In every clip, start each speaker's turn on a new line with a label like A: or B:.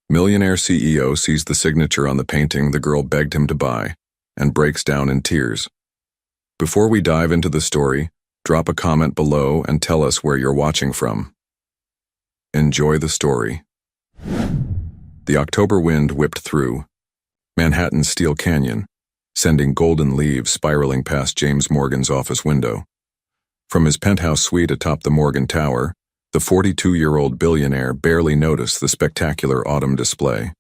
A: Millionaire CEO sees the signature on the painting the girl begged him to buy and breaks down in tears. Before we dive into the story, drop a comment below and tell us where you're watching from. Enjoy the story. The October wind whipped through Manhattan's Steel Canyon, sending golden leaves spiraling past James Morgan's office window. From his penthouse suite atop the Morgan Tower, the 42-year-old billionaire barely noticed the spectacular autumn display.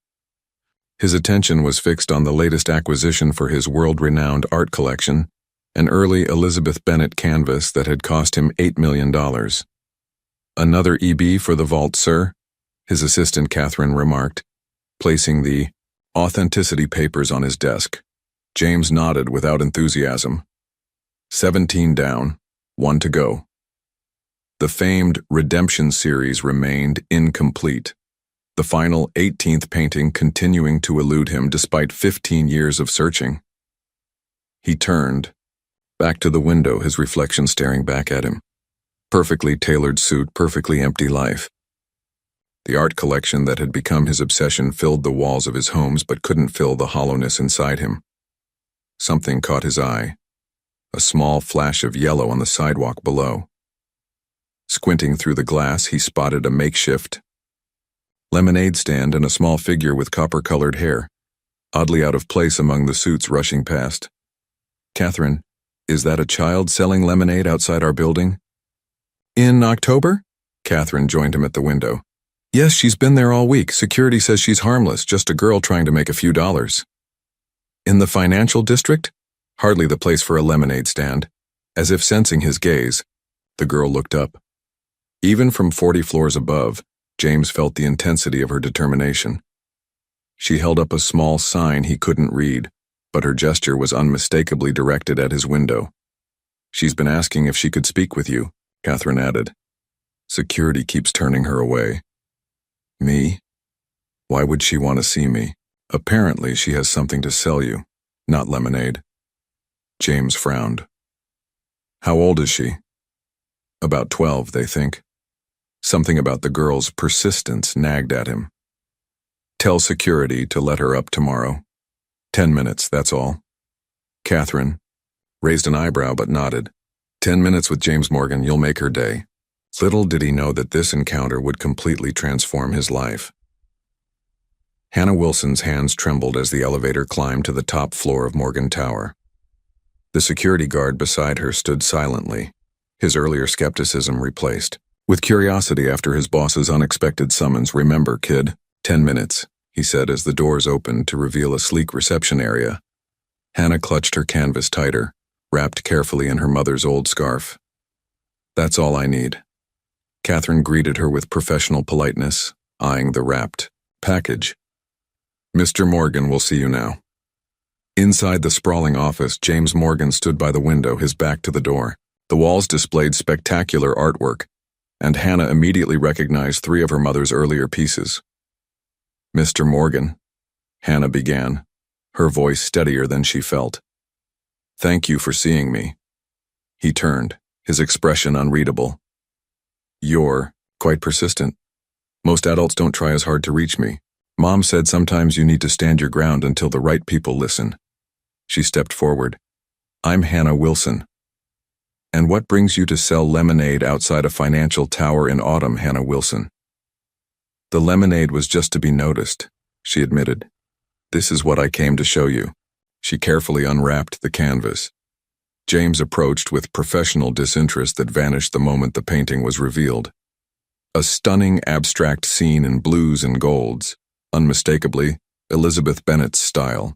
A: His attention was fixed on the latest acquisition for his world-renowned art collection, an early Elizabeth Bennet canvas that had cost him $8 million. "Another EB for the vault, sir?" his assistant Catherine remarked, placing the authenticity papers on his desk. James nodded without enthusiasm. 17 down, 1 to go. The famed Redemption series remained incomplete, the final 18th painting continuing to elude him despite 15 years of searching. He turned, back to the window, his reflection staring back at him. Perfectly tailored suit, perfectly empty life. The art collection that had become his obsession filled the walls of his homes but couldn't fill the hollowness inside him. Something caught his eye, a small flash of yellow on the sidewalk below. Squinting through the glass, he spotted a makeshift lemonade stand and a small figure with copper-colored hair, oddly out of place among the suits rushing past. "Catherine, is that a child selling lemonade outside our building?" "In October?" Catherine joined him at the window. "Yes, she's been there all week. Security says she's harmless, just a girl trying to make a few dollars." "In the financial district? Hardly the place for a lemonade stand." As if sensing his gaze, the girl looked up. Even from 40 floors above, James felt the intensity of her determination. She held up a small sign he couldn't read, but her gesture was unmistakably directed at his window. "She's been asking if she could speak with you," Catherine added. "Security keeps turning her away." "Me? Why would she want to see me? Apparently she has something to sell you, not lemonade." James frowned. "How old is she?" "About 12, they think." Something about the girl's persistence nagged at him. "Tell security to let her up tomorrow. 10 minutes, that's all." Catherine raised an eyebrow but nodded. 10 minutes with James Morgan, you'll make her day. Little did he know that this encounter would completely transform his life. Hannah Wilson's hands trembled as the elevator climbed to the top floor of Morgan Tower. The security guard beside her stood silently, his earlier skepticism replaced with curiosity after his boss's unexpected summons. "Remember, kid, 10 minutes, he said as the doors opened to reveal a sleek reception area. Hannah clutched her canvas tighter, wrapped carefully in her mother's old scarf. "That's all I need." Catherine greeted her with professional politeness, eyeing the wrapped package. "Mr. Morgan will see you now." Inside the sprawling office, James Morgan stood by the window, his back to the door. The walls displayed spectacular artwork, and Hannah immediately recognized 3 of her mother's earlier pieces. "Mr. Morgan," Hannah began, her voice steadier than she felt. "Thank you for seeing me." He turned, his expression unreadable. "You're quite persistent. Most adults don't try as hard to reach me. Mom said sometimes you need to stand your ground until the right people listen." She stepped forward. "I'm Hannah Wilson." "And what brings you to sell lemonade outside a financial tower in autumn, Hannah Wilson?" "The lemonade was just to be noticed," she admitted. "This is what I came to show you." She carefully unwrapped the canvas. James approached with professional disinterest that vanished the moment the painting was revealed. A stunning abstract scene in blues and golds, unmistakably Elizabeth Bennet's style.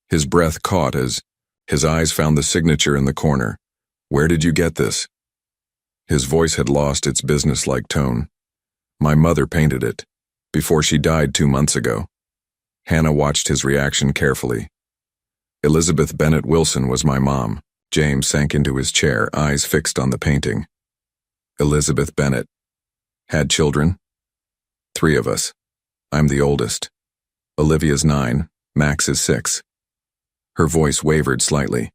A: His breath caught as his eyes found the signature in the corner. "Where did you get this?" His voice had lost its businesslike tone. "My mother painted it, before she died 2 months ago." Hannah watched his reaction carefully. "Elizabeth Bennet Wilson was my mom." James sank into his chair, eyes fixed on the painting. "Elizabeth Bennet. Had children?" "3 of us. I'm the oldest. Olivia's 9, Max is 6. Her voice wavered slightly.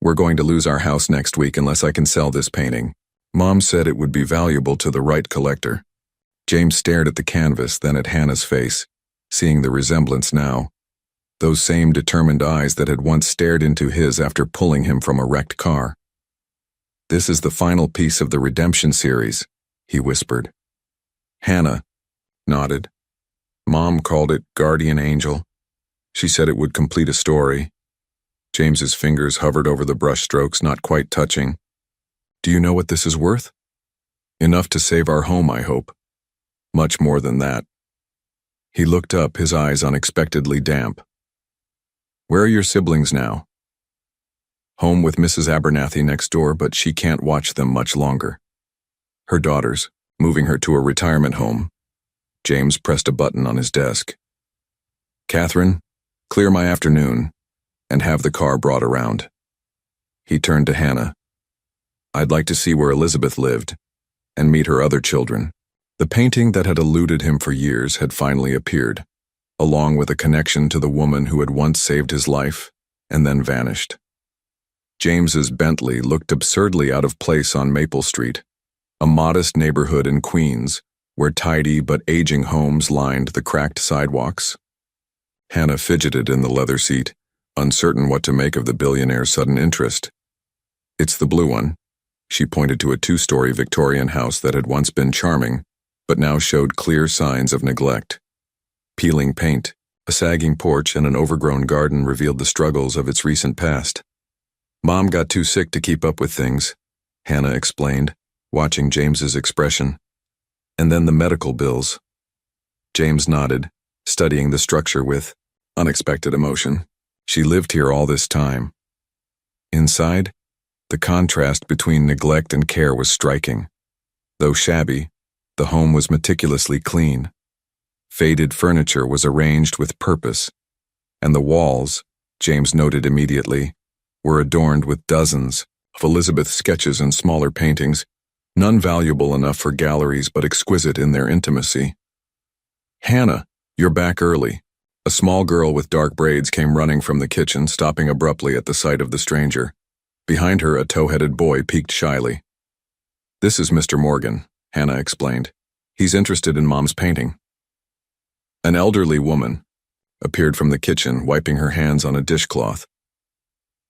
A: "We're going to lose our house next week unless I can sell this painting. Mom said it would be valuable to the right collector." James stared at the canvas, then at Hannah's face, seeing the resemblance now. Those same determined eyes that had once stared into his after pulling him from a wrecked car. "This is the final piece of the redemption series," he whispered. Hannah nodded. Mom called it Guardian Angel. She said it would complete a story. James's fingers hovered over the brushstrokes, not quite touching. "Do you know what this is worth?" "Enough to save our home, I hope." "Much more than that." He looked up, his eyes unexpectedly damp. "Where are your siblings now?" "Home with Mrs. Abernathy next door, but she can't watch them much longer. Her daughters, moving her to a retirement home." James pressed a button on his desk. "Catherine, clear my afternoon, and have the car brought around." He turned to Hannah. "I'd like to see where Elizabeth lived, and meet her other children." The painting that had eluded him for years had finally appeared, along with a connection to the woman who had once saved his life, and then vanished. James's Bentley looked absurdly out of place on Maple Street, a modest neighborhood in Queens, where tidy but aging homes lined the cracked sidewalks. Hannah fidgeted in the leather seat, uncertain what to make of the billionaire's sudden interest. "It's the blue one." She pointed to a 2-story Victorian house that had once been charming, but now showed clear signs of neglect. Peeling paint, a sagging porch, and an overgrown garden revealed the struggles of its recent past. "Mom got too sick to keep up with things," Hannah explained, watching James's expression. "And then the medical bills." James nodded, studying the structure with unexpected emotion. "She lived here all this time." Inside, the contrast between neglect and care was striking. Though shabby, the home was meticulously clean. Faded furniture was arranged with purpose, and the walls, James noted immediately, were adorned with dozens of Elizabeth's sketches and smaller paintings, none valuable enough for galleries but exquisite in their intimacy. "Hannah, you're back early." A small girl with dark braids came running from the kitchen, stopping abruptly at the sight of the stranger. Behind her, a tow-headed boy peeked shyly. "This is Mr. Morgan," Hannah explained. "He's interested in Mom's painting." An elderly woman appeared from the kitchen, wiping her hands on a dishcloth.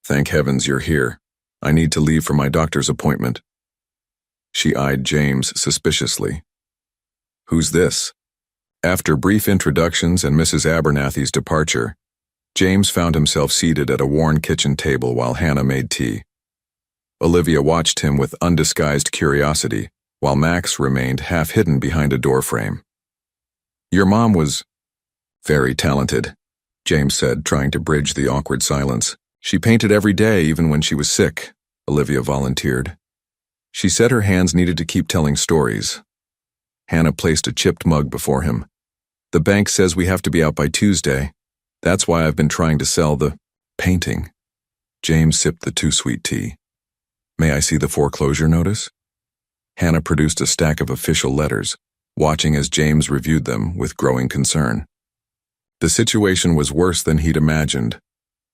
A: "Thank heavens you're here. I need to leave for my doctor's appointment." She eyed James suspiciously. "Who's this?" After brief introductions and Mrs. Abernathy's departure, James found himself seated at a worn kitchen table while Hannah made tea. Olivia watched him with undisguised curiosity, while Max remained half-hidden behind a doorframe. "Your mom was very talented," James said, trying to bridge the awkward silence. "She painted every day, even when she was sick," Olivia volunteered. "She said her hands needed to keep telling stories." Hannah placed a chipped mug before him. "The bank says we have to be out by Tuesday. That's why I've been trying to sell the painting." James sipped the too-sweet tea. "May I see the foreclosure notice?" Hannah produced a stack of official letters, watching as James reviewed them with growing concern. The situation was worse than he'd imagined.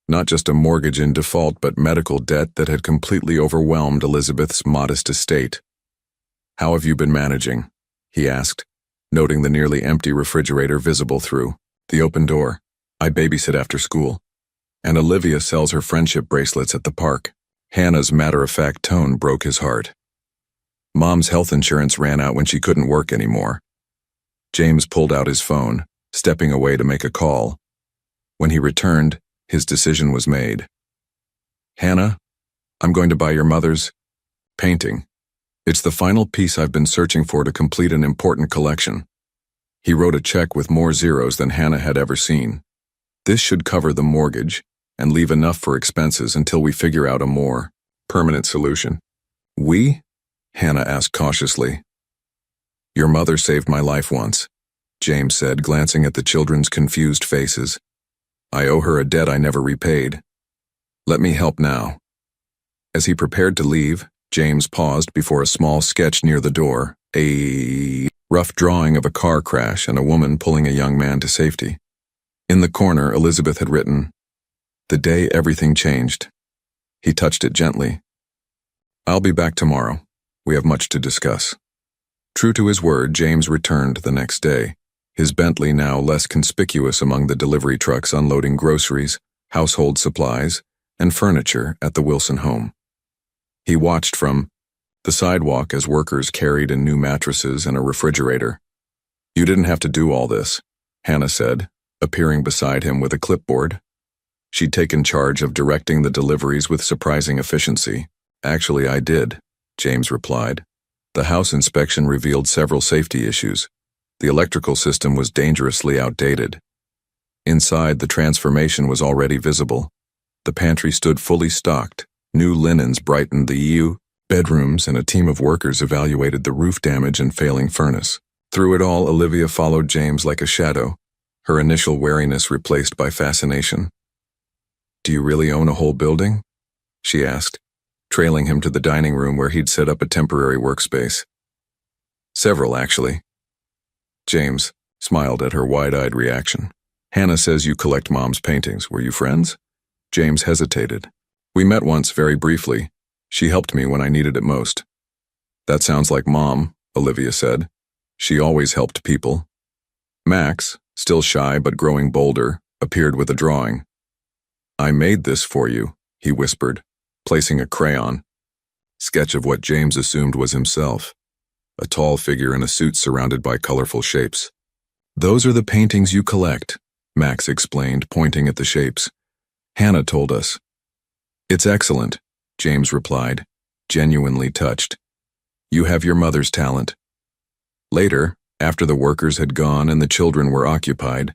A: Not just a mortgage in default, but medical debt that had completely overwhelmed Elizabeth's modest estate. "How have you been managing?" he asked, noting the nearly empty refrigerator visible through the open door. "I babysit after school, and Olivia sells her friendship bracelets at the park." Hannah's matter-of-fact tone broke his heart. "Mom's health insurance ran out when she couldn't work anymore." James pulled out his phone, stepping away to make a call. When he returned, his decision was made. "Hannah, I'm going to buy your mother's painting. It's the final piece I've been searching for to complete an important collection." He wrote a check with more zeros than Hannah had ever seen. "This should cover the mortgage and leave enough for expenses until we figure out a more permanent solution." "We?" Hannah asked cautiously. "Your mother saved my life once," James said, glancing at the children's confused faces. "I owe her a debt I never repaid. Let me help now." As he prepared to leave, James paused before a small sketch near the door, a rough drawing of a car crash and a woman pulling a young man to safety. In the corner, Elizabeth had written, "The day everything changed." He touched it gently. "I'll be back tomorrow. We have much to discuss." True to his word, James returned the next day, his Bentley now less conspicuous among the delivery trucks unloading groceries, household supplies, and furniture at the Wilson home. He watched from the sidewalk as workers carried in new mattresses and a refrigerator. "You didn't have to do all this," Hannah said, appearing beside him with a clipboard. She'd taken charge of directing the deliveries with surprising efficiency. "Actually, I did," James replied. "The house inspection revealed several safety issues. The electrical system was dangerously outdated. Inside, the transformation was already visible. The pantry stood fully stocked. New linens brightened the EU bedrooms, and a team of workers evaluated the roof damage and failing furnace." Through it all, Olivia followed James like a shadow, her initial wariness replaced by fascination. "Do you really own a whole building?" she asked, trailing him to the dining room where he'd set up a temporary workspace. "Several, actually." James smiled at her wide-eyed reaction. "Hannah says you collect Mom's paintings. Were you friends?" James hesitated. "We met once, very briefly. She helped me when I needed it most." "That sounds like Mom," Olivia said. "She always helped people." Max, still shy but growing bolder, appeared with a drawing. "I made this for you," he whispered, placing a crayon sketch of what James assumed was himself, a tall figure in a suit surrounded by colorful shapes. "Those are the paintings you collect," Max explained, pointing at the shapes. "Hannah told us." "It's excellent," James replied, genuinely touched. "You have your mother's talent." Later, after the workers had gone and the children were occupied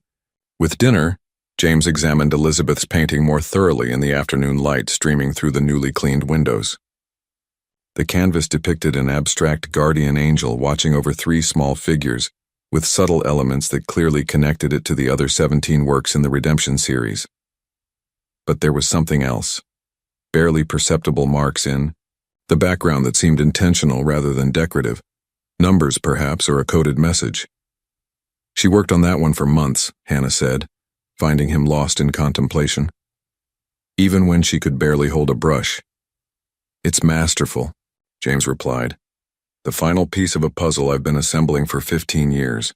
A: with dinner, James examined Elizabeth's painting more thoroughly in the afternoon light streaming through the newly cleaned windows. The canvas depicted an abstract guardian angel watching over 3 small figures, with subtle elements that clearly connected it to the other 17 works in the Redemption series. But there was something else. Barely perceptible marks in the background that seemed intentional rather than decorative. Numbers, perhaps, or a coded message. She worked on that one for months, Hannah said, finding him lost in contemplation. Even when she could barely hold a brush. "It's masterful," James replied. "The final piece of a puzzle I've been assembling for 15 years.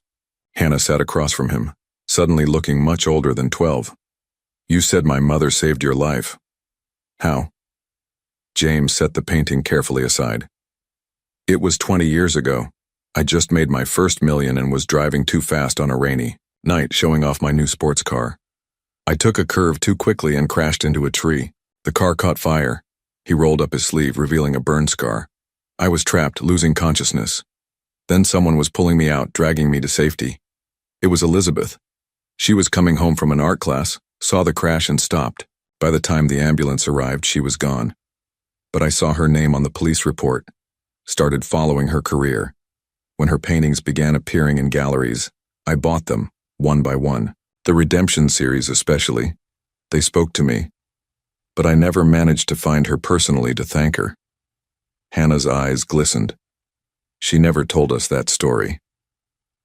A: Hannah sat across from him, suddenly looking much older than 12. "You said my mother saved your life." "How?" James set the painting carefully aside. "It was 20 years ago. I just made my first million and was driving too fast on a rainy night, showing off my new sports car. I took a curve too quickly and crashed into a tree. The car caught fire." He rolled up his sleeve, revealing a burn scar. "I was trapped, losing consciousness. Then someone was pulling me out, dragging me to safety. It was Elizabeth. She was coming home from an art class, saw the crash and stopped. By the time the ambulance arrived, she was gone. But I saw her name on the police report. Started following her career. When her paintings began appearing in galleries, I bought them, one by one. The Redemption series especially. They spoke to me. But I never managed to find her personally to thank her." Hannah's eyes glistened. "She never told us that story.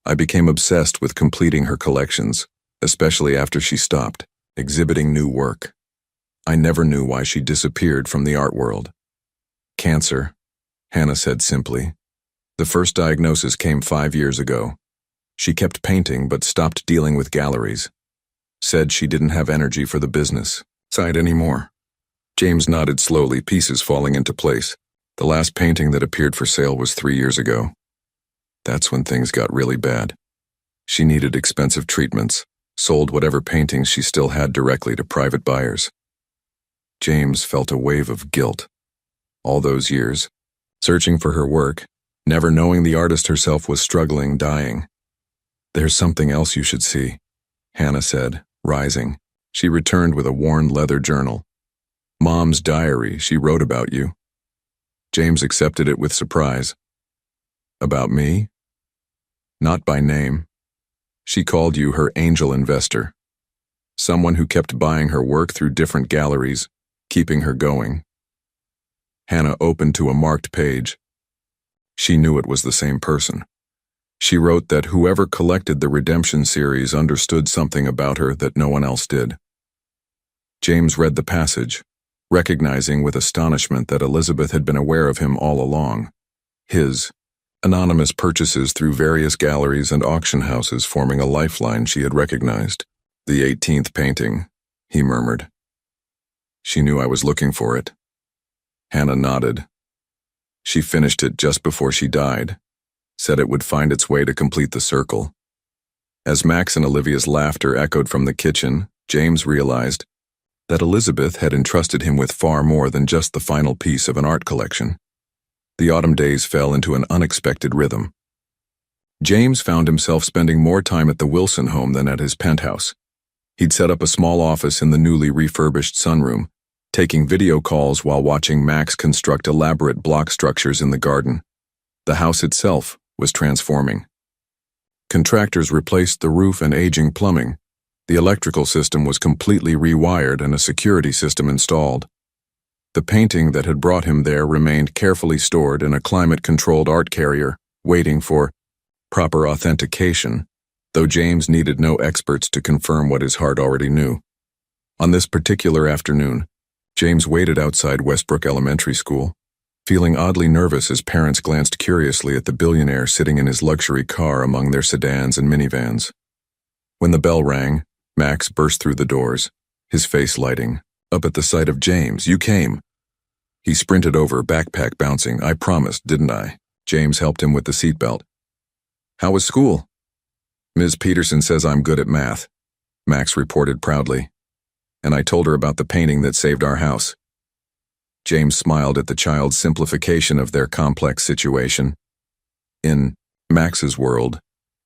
A: I became obsessed with completing her collections, especially after she stopped exhibiting new work. I never knew why she disappeared from the art world." "Cancer," Hannah said simply. "The first diagnosis came 5 years ago. She kept painting but stopped dealing with galleries. Said she didn't have energy for the business side anymore." James nodded slowly, pieces falling into place. "The last painting that appeared for sale was 3 years ago. That's when things got really bad. She needed expensive treatments, sold whatever paintings she still had directly to private buyers." James felt a wave of guilt. All those years, searching for her work, never knowing the artist herself was struggling, dying. "There's something else you should see," Hannah said, rising. She returned with a worn leather journal. "Mom's diary, she wrote about you." James accepted it with surprise. "About me?" "Not by name. She called you her angel investor. Someone who kept buying her work through different galleries, keeping her going." Hannah opened to a marked page. She knew it was the same person. She wrote that whoever collected the Redemption series understood something about her that no one else did. James read the passage, recognizing with astonishment that Elizabeth had been aware of him all along. His Anonymous purchases through various galleries and auction houses forming a lifeline she had recognized. "The 18th painting," he murmured. "She knew I was looking for it." Hannah nodded. "She finished it just before she died, said it would find its way to complete the circle." As Max and Olivia's laughter echoed from the kitchen, James realized that Elizabeth had entrusted him with far more than just the final piece of an art collection. The autumn days fell into an unexpected rhythm. James found himself spending more time at the Wilson home than at his penthouse. He'd set up a small office in the newly refurbished sunroom, taking video calls while watching Max construct elaborate block structures in the garden. The house itself was transforming. Contractors replaced the roof and aging plumbing. The electrical system was completely rewired and a security system installed. The painting that had brought him there remained carefully stored in a climate-controlled art carrier, waiting for proper authentication, though James needed no experts to confirm what his heart already knew. On this particular afternoon, James waited outside Westbrook Elementary School, feeling oddly nervous as parents glanced curiously at the billionaire sitting in his luxury car among their sedans and minivans. When the bell rang, Max burst through the doors, his face lighting up at the sight of James. "You came." He sprinted over, backpack bouncing. "I promised, didn't I?" James helped him with the seatbelt. "How was school?" "Ms. Peterson says I'm good at math," Max reported proudly. "And I told her about the painting that saved our house." James smiled at the child's simplification of their complex situation. In Max's world,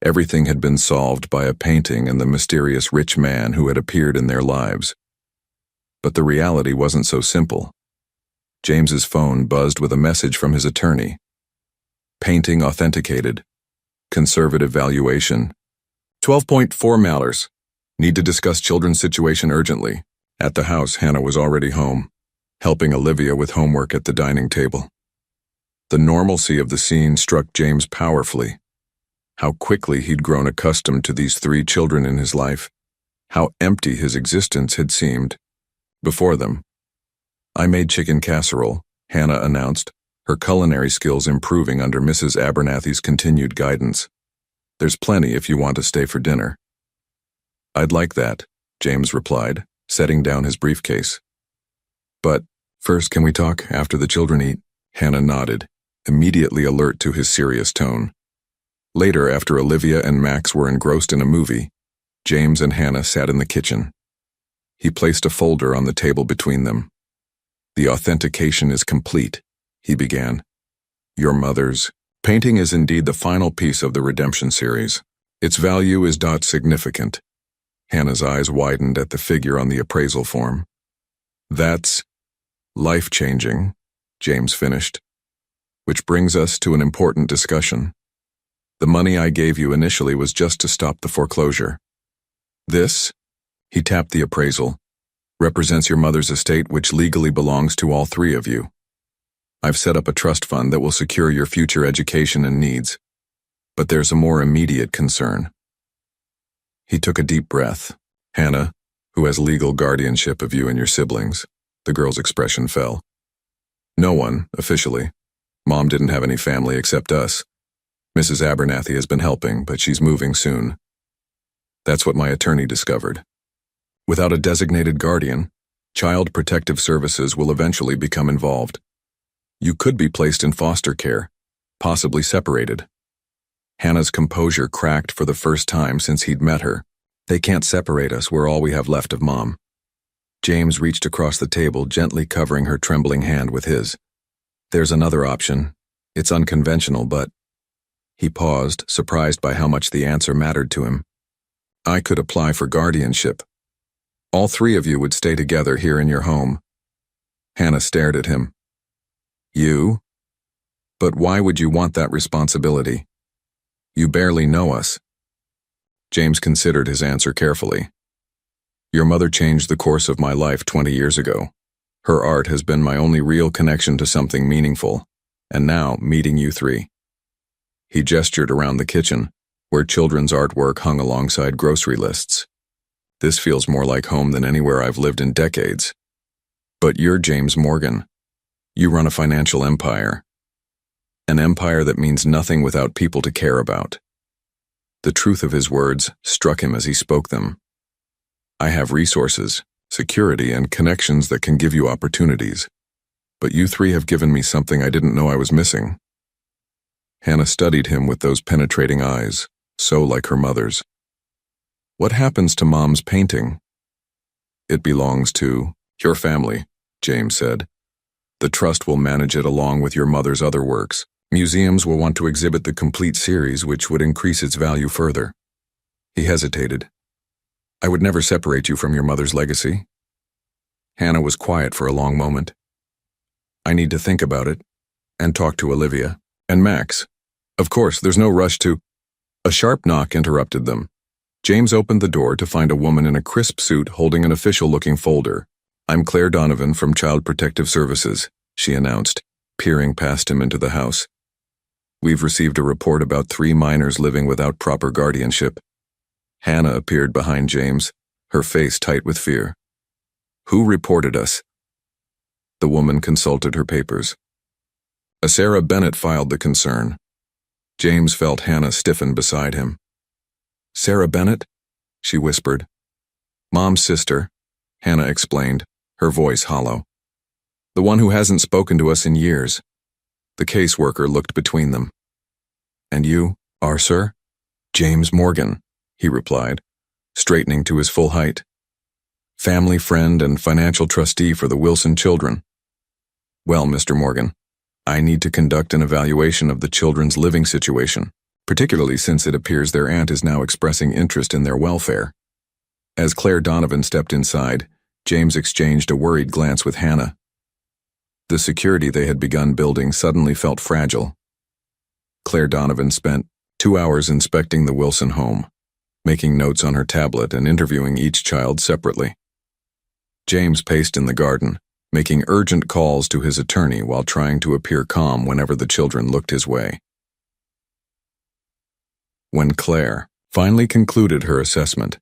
A: everything had been solved by a painting and the mysterious rich man who had appeared in their lives. But the reality wasn't so simple. James's phone buzzed with a message from his attorney. "Painting authenticated. Conservative valuation. 12.4 matters. Need to discuss children's situation urgently." At the house, Hannah was already home, helping Olivia with homework at the dining table. The normalcy of the scene struck James powerfully. How quickly he'd grown accustomed to these three children in his life. How empty his existence had seemed before them. "I made chicken casserole," Hannah announced, her culinary skills improving under Mrs. Abernathy's continued guidance. "There's plenty if you want to stay for dinner." "I'd like that," James replied, setting down his briefcase. "But first, can we talk after the children eat?" Hannah nodded, immediately alert to his serious tone. Later, after Olivia and Max were engrossed in a movie, James and Hannah sat in the kitchen. He placed a folder on the table between them. "The authentication is complete," he began. "Your mother's painting is indeed the final piece of the redemption series. Its value is not significant." Hannah's eyes widened at the figure on the appraisal form. "That's life-changing," James finished. "Which brings us to an important discussion. The money I gave you initially was just to stop the foreclosure. This," he tapped the appraisal, "represents your mother's estate, which legally belongs to all three of you. I've set up a trust fund that will secure your future education and needs. But there's a more immediate concern." He took a deep breath. "Hannah, who has legal guardianship of you and your siblings," the girl's expression fell. "No one, officially. Mom didn't have any family except us. Mrs. Abernathy has been helping, but she's moving soon. That's what my attorney discovered. Without a designated guardian, Child Protective Services will eventually become involved. You could be placed in foster care, possibly separated." Hannah's composure cracked for the first time since he'd met her. "They can't separate us. We're all we have left of Mom." James reached across the table, gently covering her trembling hand with his. "There's another option. It's unconventional, but—" He paused, surprised by how much the answer mattered to him. "I could apply for guardianship. All three of you would stay together here in your home." Hannah stared at him. "You? But why would you want that responsibility? You barely know us." James considered his answer carefully. "Your mother changed the course of my life 20 years ago. Her art has been my only real connection to something meaningful, and now meeting you three." He gestured around the kitchen, where children's artwork hung alongside grocery lists. "This feels more like home than anywhere I've lived in decades. But you're James Morgan. You run a financial empire. An empire that means nothing without people to care about. The truth of his words struck him as he spoke them. I have resources, security, and connections that can give you opportunities. But you three have given me something I didn't know I was missing. Hannah studied him with those penetrating eyes, so like her mother's. What happens to Mom's painting? It belongs to your family, James said. The trust will manage it along with your mother's other works. Museums will want to exhibit the complete series, which would increase its value further. He hesitated. I would never separate you from your mother's legacy. Hannah was quiet for a long moment. I need to think about it, and talk to Olivia, and Max. Of course, there's no rush to... A sharp knock interrupted them. James opened the door to find a woman in a crisp suit holding an official-looking folder. I'm Claire Donovan from Child Protective Services, she announced, peering past him into the house. We've received a report about 3 minors living without proper guardianship. Hannah appeared behind James, her face tight with fear. Who reported us? The woman consulted her papers. A Sarah Bennett filed the concern. James felt Hannah stiffen beside him. Sarah Bennett? She whispered. Mom's sister, Hannah explained, her voice hollow. The one who hasn't spoken to us in years. The caseworker looked between them. And you are, sir? James Morgan, he replied, straightening to his full height. Family friend and financial trustee for the Wilson children. Well, Mr. Morgan, I need to conduct an evaluation of the children's living situation, particularly since it appears their aunt is now expressing interest in their welfare. As Claire Donovan stepped inside, James exchanged a worried glance with Hannah. The security they had begun building suddenly felt fragile. Claire Donovan spent 2 hours inspecting the Wilson home, making notes on her tablet and interviewing each child separately. James paced in the garden, making urgent calls to his attorney while trying to appear calm whenever the children looked his way. When Claire finally concluded her assessment,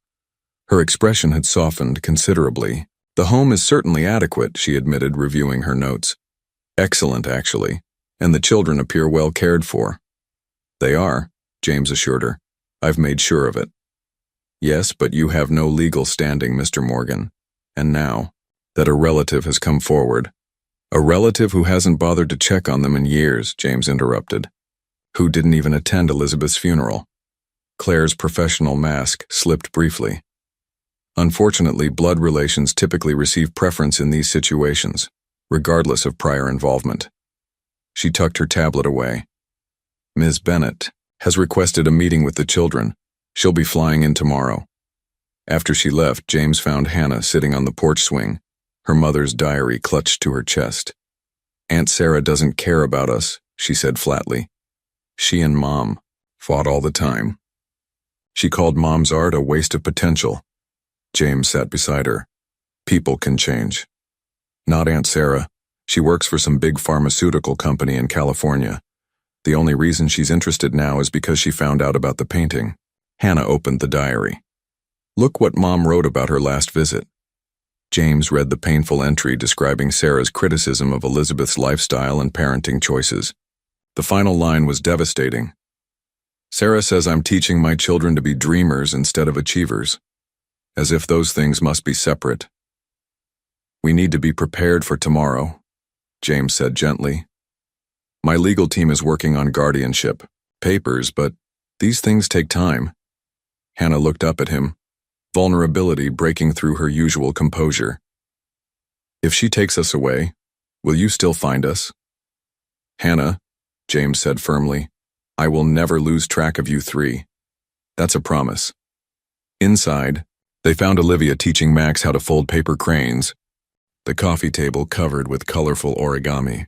A: her expression had softened considerably. The home is certainly adequate, she admitted, reviewing her notes. Excellent, actually, and the children appear well cared for. They are, James assured her. I've made sure of it. Yes, but you have no legal standing, Mr. Morgan. And now that a relative has come forward. A relative who hasn't bothered to check on them in years, James interrupted. Who didn't even attend Elizabeth's funeral. Claire's professional mask slipped briefly. Unfortunately, blood relations typically receive preference in these situations, regardless of prior involvement. She tucked her tablet away. Ms. Bennett has requested a meeting with the children. She'll be flying in tomorrow. After she left, James found Hannah sitting on the porch swing, her mother's diary clutched to her chest. Aunt Sarah doesn't care about us, she said flatly. She and Mom fought all the time. She called Mom's art a waste of potential. James sat beside her. People can change. Not Aunt Sarah. She works for some big pharmaceutical company in California. The only reason she's interested now is because she found out about the painting. Hannah opened the diary. Look what Mom wrote about her last visit. James read the painful entry describing Sarah's criticism of Elizabeth's lifestyle and parenting choices. The final line was devastating. Sarah says I'm teaching my children to be dreamers instead of achievers. As if those things must be separate. We need to be prepared for tomorrow, James said gently. My legal team is working on guardianship, papers, but these things take time. Hannah looked up at him, vulnerability breaking through her usual composure. If she takes us away, will you still find us? Hannah, James said firmly, I will never lose track of you three. That's a promise. Inside, they found Olivia teaching Max how to fold paper cranes, the coffee table covered with colorful origami.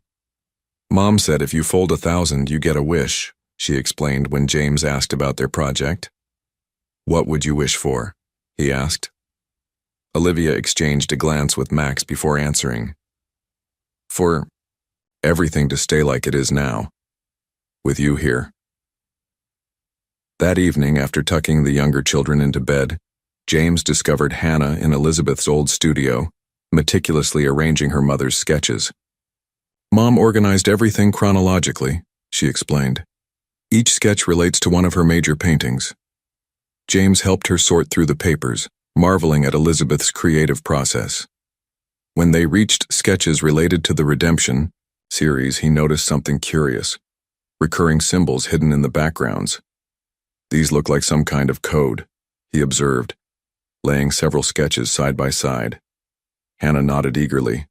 A: Mom said if you fold 1,000, you get a wish, she explained when James asked about their project. What would you wish for? He asked. Olivia exchanged a glance with Max before answering. For everything to stay like it is now, with you here. That evening, after tucking the younger children into bed, James discovered Hannah in Elizabeth's old studio, meticulously arranging her mother's sketches. Mom organized everything chronologically, she explained. Each sketch relates to one of her major paintings. James helped her sort through the papers, marveling at Elizabeth's creative process. When they reached sketches related to the Redemption series, he noticed something curious: recurring symbols hidden in the backgrounds. These look like some kind of code, he observed, laying several sketches side by side. Hannah nodded eagerly.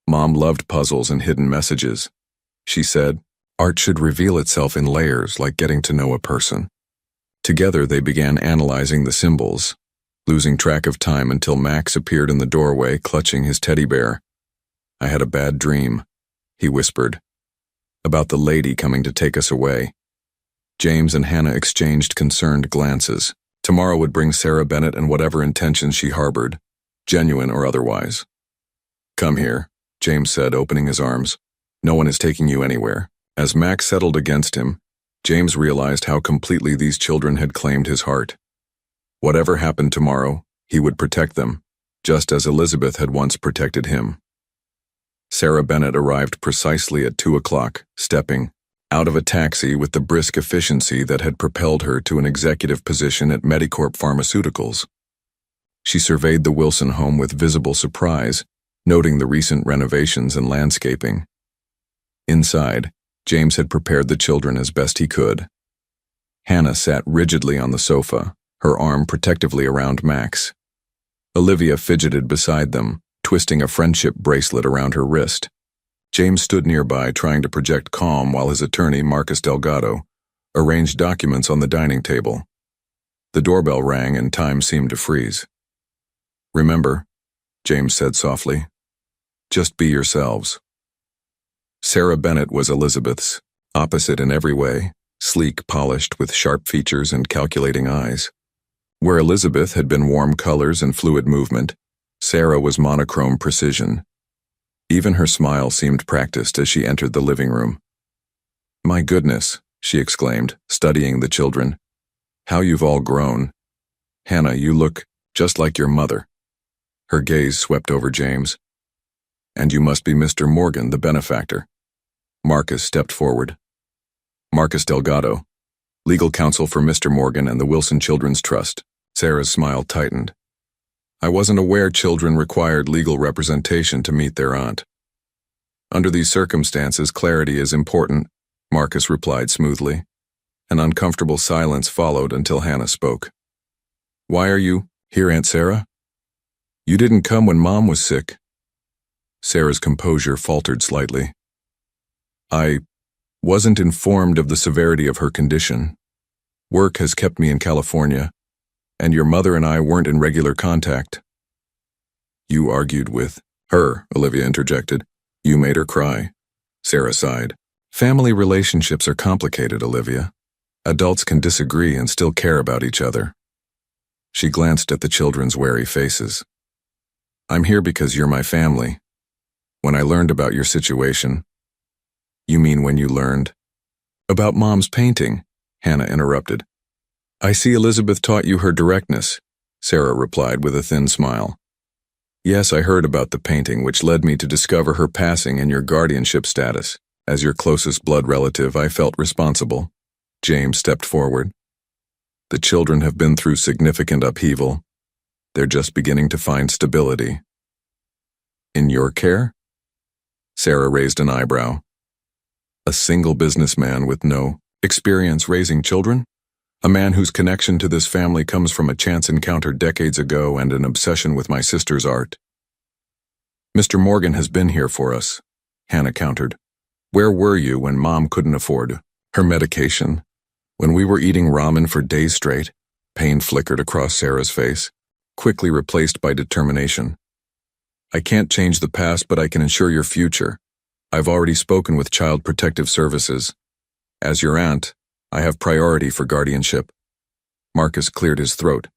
A: Mom loved puzzles and hidden messages, she said. Art should reveal itself in layers, like getting to know a person. Together they began analyzing the symbols, losing track of time until Max appeared in the doorway clutching his teddy bear. I had a bad dream, he whispered, about the lady coming to take us away. James and Hannah exchanged concerned glances. Tomorrow would bring Sarah Bennett and whatever intentions she harbored, genuine or otherwise. Come here, James said, opening his arms. No one is taking you anywhere. As Max settled against him, James realized how completely these children had claimed his heart. Whatever happened tomorrow, he would protect them, just as Elizabeth had once protected him. Sarah Bennett arrived precisely at 2 o'clock, stepping out of a taxi with the brisk efficiency that had propelled her to an executive position at Medicorp Pharmaceuticals. She surveyed the Wilson home with visible surprise, noting the recent renovations and landscaping. Inside, James had prepared the children as best he could. Hannah sat rigidly on the sofa, her arm protectively around Max. Olivia fidgeted beside them, twisting a friendship bracelet around her wrist. James stood nearby, trying to project calm while his attorney, Marcus Delgado, arranged documents on the dining table. The doorbell rang and time seemed to freeze. Remember, James said softly, just be yourselves. Sarah Bennett was Elizabeth's, opposite in every way, sleek, polished, with sharp features and calculating eyes. Where Elizabeth had been warm colors and fluid movement, Sarah was monochrome precision. Even her smile seemed practiced as she entered the living room. My goodness, she exclaimed, studying the children. How you've all grown. Hannah, you look just like your mother. Her gaze swept over James. And you must be Mr. Morgan, the benefactor. Marcus stepped forward. Marcus Delgado, legal counsel for Mr. Morgan and the Wilson Children's Trust. Sarah's smile tightened. I wasn't aware children required legal representation to meet their aunt. Under these circumstances, clarity is important, Marcus replied smoothly. An uncomfortable silence followed until Hannah spoke. Why are you here, Aunt Sarah? You didn't come when Mom was sick. Sarah's composure faltered slightly. I wasn't informed of the severity of her condition. Work has kept me in California, and your mother and I weren't in regular contact. You argued with her, Olivia interjected. You made her cry. Sarah sighed. Family relationships are complicated, Olivia. Adults can disagree and still care about each other. She glanced at the children's wary faces. I'm here because you're my family. When I learned about your situation. You mean when you learned? About Mom's painting, Hannah interrupted. I see Elizabeth taught you her directness, Sarah replied with a thin smile. Yes, I heard about the painting, which led me to discover her passing and your guardianship status. As your closest blood relative, I felt responsible. James stepped forward. The children have been through significant upheaval. They're just beginning to find stability. In your care? Sarah raised an eyebrow. A single businessman with no experience raising children? A man whose connection to this family comes from a chance encounter decades ago and an obsession with my sister's art. Mr. Morgan has been here for us, Hannah countered. Where were you when Mom couldn't afford her medication? When we were eating ramen for days straight? Pain flickered across Sarah's face, quickly replaced by determination. I can't change the past, but I can ensure your future. I've already spoken with Child Protective Services. As your aunt, I have priority for guardianship. Marcus cleared his throat.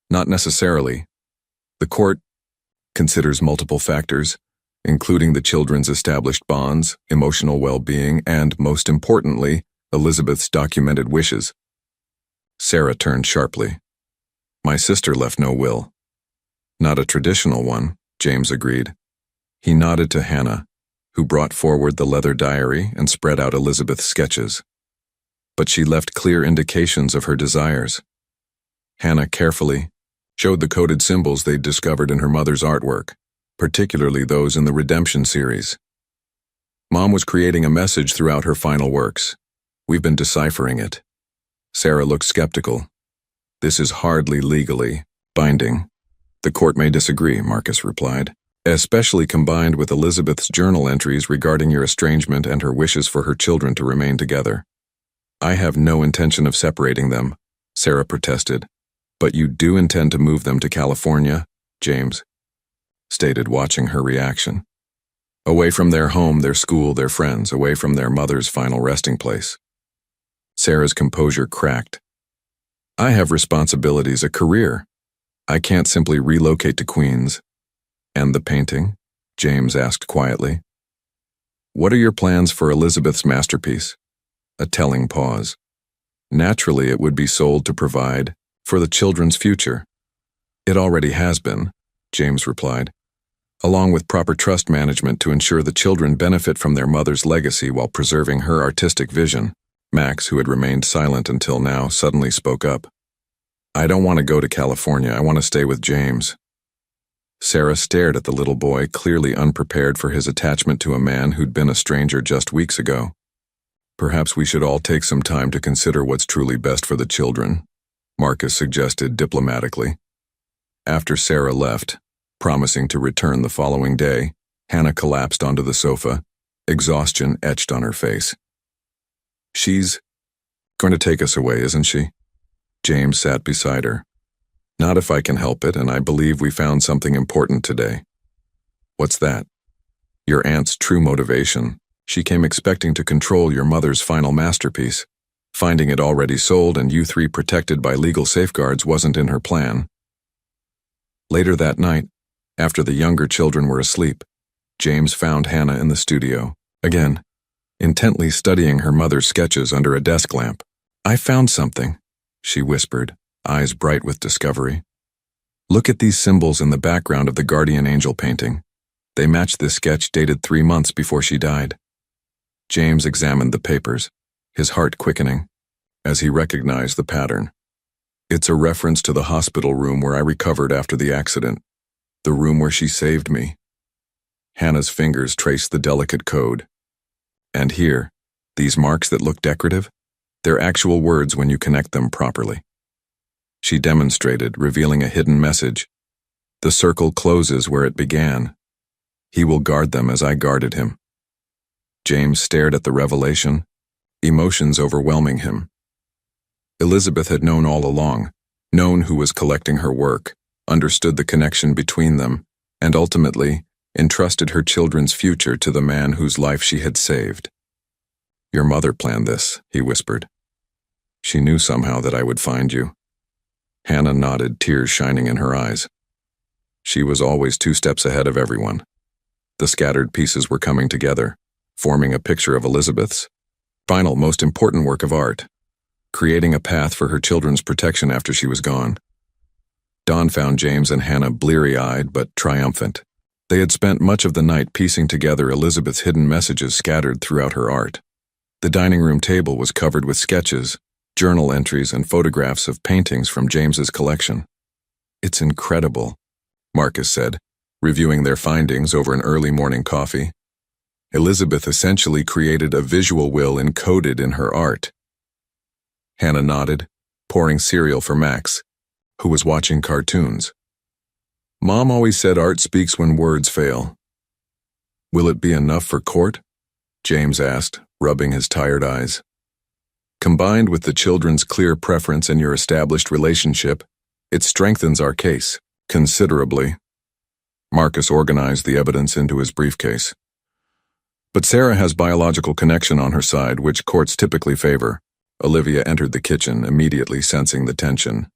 A: Not necessarily. The court considers multiple factors, including the children's established bonds, emotional well-being, and, most importantly, Elizabeth's documented wishes. Sarah turned sharply. My sister left no will. Not a traditional one, James agreed. He nodded to Hannah, who brought forward the leather diary and spread out Elizabeth's sketches. But she left clear indications of her desires. Hannah carefully showed the coded symbols they'd discovered in her mother's artwork, particularly those in the Redemption series. Mom was creating a message throughout her final works. We've been deciphering it. Sarah looked skeptical. This is hardly legally binding. The court may disagree, Marcus replied, especially combined with Elizabeth's journal entries regarding your estrangement and her wishes for her children to remain together. I have no intention of separating them, Sarah protested. But you do intend to move them to California, James stated, watching her reaction. Away from their home, their school, their friends, away from their mother's final resting place. Sarah's composure cracked. I have responsibilities, a career. I can't simply relocate to Queens. And the painting? James asked quietly. What are your plans for Elizabeth's masterpiece? A telling pause. Naturally, it would be sold to provide for the children's future. It already has been, James replied, along with proper trust management to ensure the children benefit from their mother's legacy while preserving her artistic vision. Max, who had remained silent until now, suddenly spoke up. I don't want to go to California. I want to stay with James. Sarah stared at the little boy, clearly unprepared for his attachment to a man who'd been a stranger just weeks ago. Perhaps we should all take some time to consider what's truly best for the children, Marcus suggested diplomatically. After Sarah left, promising to return the following day, Hannah collapsed onto the sofa, exhaustion etched on her face. She's going to take us away, isn't she? James sat beside her. Not if I can help it, and I believe we found something important today. What's that? Your aunt's true motivation. She came expecting to control your mother's final masterpiece. Finding it already sold and you three protected by legal safeguards wasn't in her plan. Later that night, after the younger children were asleep, James found Hannah in the studio, again, intently studying her mother's sketches under a desk lamp. I found something, she whispered, eyes bright with discovery. Look at these symbols in the background of the guardian angel painting. They match this sketch dated 3 months before she died. James examined the papers, his heart quickening, as he recognized the pattern. It's a reference to the hospital room where I recovered after the accident, the room where she saved me. Hannah's fingers traced the delicate code. And here, these marks that look decorative, they're actual words when you connect them properly. She demonstrated, revealing a hidden message. The circle closes where it began. He will guard them as I guarded him. James stared at the revelation, emotions overwhelming him. Elizabeth had known all along, known who was collecting her work, understood the connection between them, and ultimately entrusted her children's future to the man whose life she had saved. Your mother planned this, he whispered. She knew somehow that I would find you. Hannah nodded, tears shining in her eyes. She was always 2 steps ahead of everyone. The scattered pieces were coming together, forming a picture of Elizabeth's final, most important work of art, creating a path for her children's protection after she was gone. Dawn found James and Hannah bleary-eyed but triumphant. They had spent much of the night piecing together Elizabeth's hidden messages scattered throughout her art. The dining room table was covered with sketches, journal entries, and photographs of paintings from James's collection. It's incredible, Marcus said, reviewing their findings over an early morning coffee. Elizabeth essentially created a visual will encoded in her art. Hannah nodded, pouring cereal for Max, who was watching cartoons. Mom always said art speaks when words fail. Will it be enough for court? James asked, rubbing his tired eyes. Combined with the children's clear preference and your established relationship, it strengthens our case considerably. Marcus organized the evidence into his briefcase. But Sarah has biological connection on her side, which courts typically favor. Olivia entered the kitchen, immediately sensing the tension.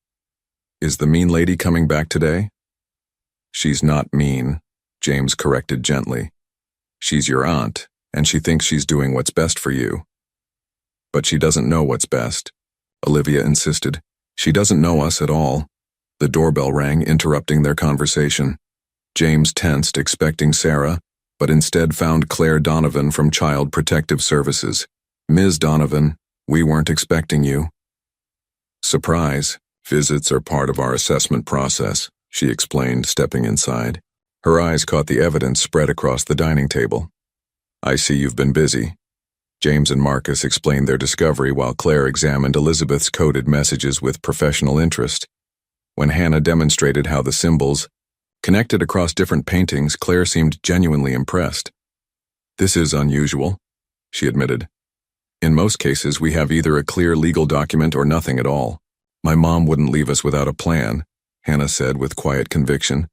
A: Is the mean lady coming back today? She's not mean, James corrected gently. She's your aunt, and she thinks she's doing what's best for you. But she doesn't know what's best, Olivia insisted. She doesn't know us at all. The doorbell rang, interrupting their conversation. James tensed, expecting Sarah, but instead found Claire Donovan from Child Protective Services. "Ms. Donovan, we weren't expecting you." "Surprise, visits are part of our assessment process," she explained, stepping inside. Her eyes caught the evidence spread across the dining table. "I see you've been busy." James and Marcus explained their discovery while Claire examined Elizabeth's coded messages with professional interest. When Hannah demonstrated how the symbols connected across different paintings, Claire seemed genuinely impressed. "This is unusual," she admitted. "In most cases, we have either a clear legal document or nothing at all. My mom wouldn't leave us without a plan," Hannah said with quiet conviction.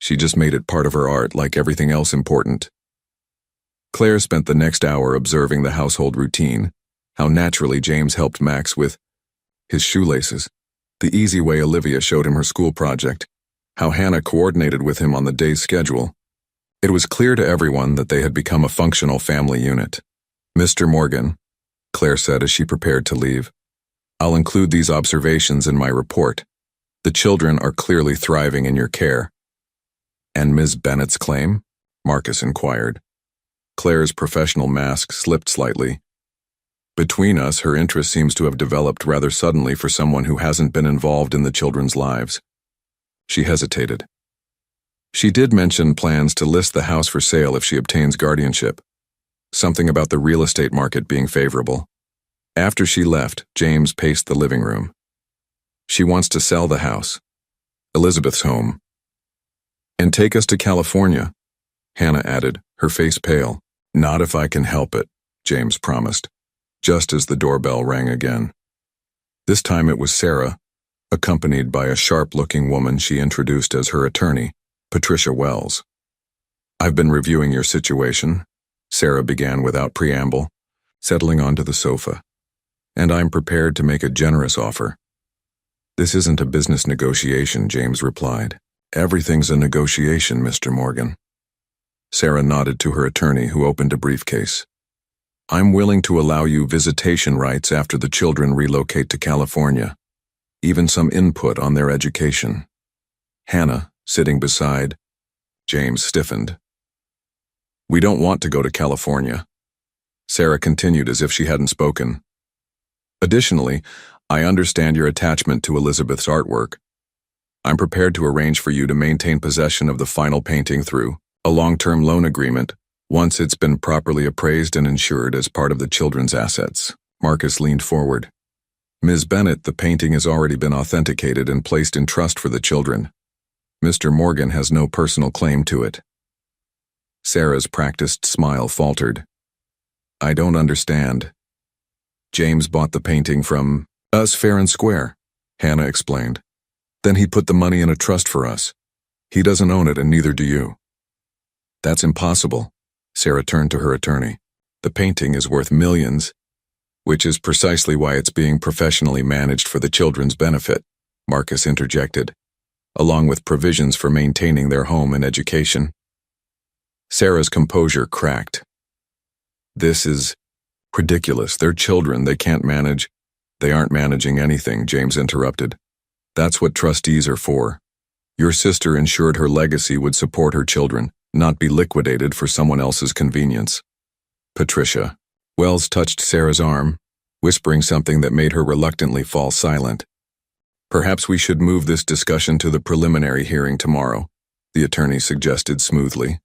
A: "She just made it part of her art like everything else important." Claire spent the next hour observing the household routine, how naturally James helped Max with his shoelaces, the easy way Olivia showed him her school project, how Hannah coordinated with him on the day's schedule. It was clear to everyone that they had become a functional family unit. "Mr. Morgan," Claire said as she prepared to leave, "I'll include these observations in my report. The children are clearly thriving in your care." "And Ms. Bennett's claim?" Marcus inquired. Claire's professional mask slipped slightly. "Between us, her interest seems to have developed rather suddenly for someone who hasn't been involved in the children's lives." She hesitated. She did mention plans to list the house for sale if she obtains guardianship. Something about the real estate market being favorable. After she left, James paced the living room. "She wants to sell the house, Elizabeth's home, and take us to California," Hannah added, her face pale. "Not if I can help it," James promised, just as the doorbell rang again. This time it was Sarah, accompanied by a sharp-looking woman she introduced as her attorney, Patricia Wells. "I've been reviewing your situation," Sarah began without preamble, settling onto the sofa, "and I'm prepared to make a generous offer." "This isn't a business negotiation," James replied. "Everything's a negotiation, Mr. Morgan." Sarah nodded to her attorney, who opened a briefcase. "I'm willing to allow you visitation rights after the children relocate to California, even some input on their education." Hannah, sitting beside James, stiffened. "We don't want to go to California," Sarah continued as if she hadn't spoken. "Additionally, I understand your attachment to Elizabeth's artwork. I'm prepared to arrange for you to maintain possession of the final painting through a long-term loan agreement once it's been properly appraised and insured as part of the children's assets." Marcus leaned forward. "Ms. Bennett, the painting has already been authenticated and placed in trust for the children. Mr. Morgan has no personal claim to it." Sarah's practiced smile faltered. "I don't understand." "James bought the painting from us fair and square," Hannah explained. "Then he put the money in a trust for us. He doesn't own it, and neither do you." "That's impossible." Sarah turned to her attorney. "The painting is worth millions, which is precisely why it's being professionally managed for the children's benefit," Marcus interjected, "along with provisions for maintaining their home and education." Sarah's composure cracked. "This is ridiculous. They're children. They can't manage." "They aren't managing anything," James interrupted. "That's what trustees are for. Your sister ensured her legacy would support her children, not be liquidated for someone else's convenience." "Patricia." Wells touched Sarah's arm, whispering something that made her reluctantly fall silent. "Perhaps we should move this discussion to the preliminary hearing tomorrow," the attorney suggested smoothly.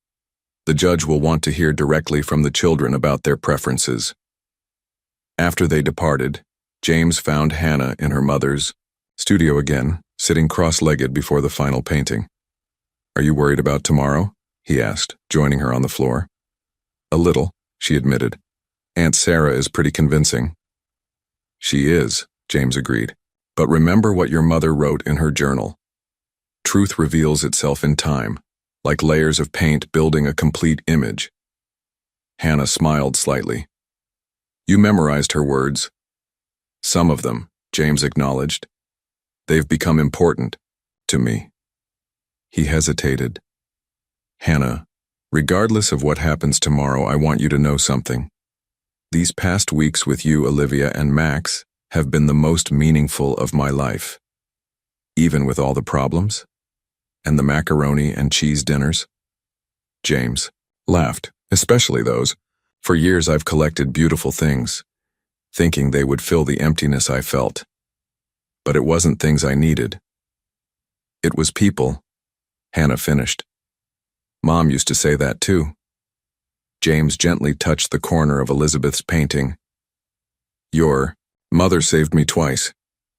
A: "The judge will want to hear directly from the children about their preferences." After they departed, James found Hannah in her mother's studio again, sitting cross-legged before the final painting. "Are you worried about tomorrow?" he asked, joining her on the floor. "A little," she admitted. "Aunt Sarah is pretty convincing." "She is," James agreed. "But remember what your mother wrote in her journal. Truth reveals itself in time, like layers of paint building a complete image." Hannah smiled slightly. "You memorized her words." "Some of them," James acknowledged. "They've become important to me." He hesitated. "Hannah, regardless of what happens tomorrow, I want you to know something. These past weeks with you, Olivia, and Max have been the most meaningful of my life. Even with all the problems, and the macaroni and cheese dinners." "James." Laughed, especially those. For years I've collected beautiful things, thinking they would fill the emptiness I felt. But it wasn't things I needed. It was people, Hannah finished. Mom used to say that too. James gently touched the corner of Elizabeth's painting. Your mother saved me twice,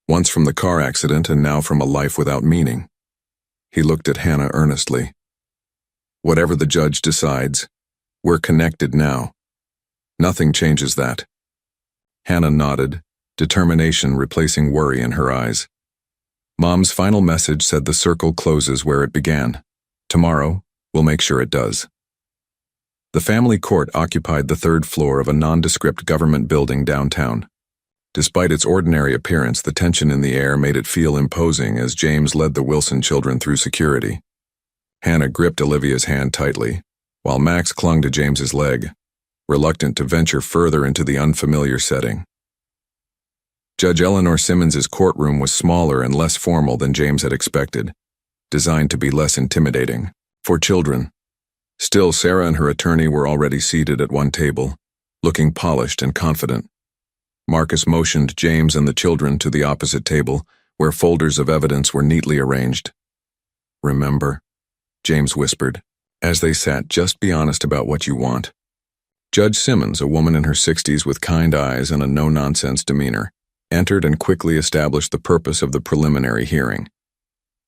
A: once from the car accident and now from a life without meaning. He looked at Hannah earnestly. Whatever the judge decides, we're connected now. Nothing changes that. Hannah nodded, determination replacing worry in her eyes. Mom's final message said the circle closes where it began. Tomorrow, we'll make sure it does. The family court occupied the third floor of a nondescript government building downtown. Despite its ordinary appearance, the tension in the air made it feel imposing as James led the Wilson children through security. Hannah gripped Olivia's hand tightly, while Max clung to James's leg, reluctant to venture further into the unfamiliar setting. Judge Eleanor Simmons's courtroom was smaller and less formal than James had expected, designed to be less intimidating for children. Still, Sarah and her attorney were already seated at one table, looking polished and confident. Marcus motioned James and the children to the opposite table, where folders of evidence were neatly arranged. Remember, James whispered, as they sat, just be honest about what you want. Judge Simmons, a woman in her 60s with kind eyes and a no-nonsense demeanor, entered and quickly established the purpose of the preliminary hearing: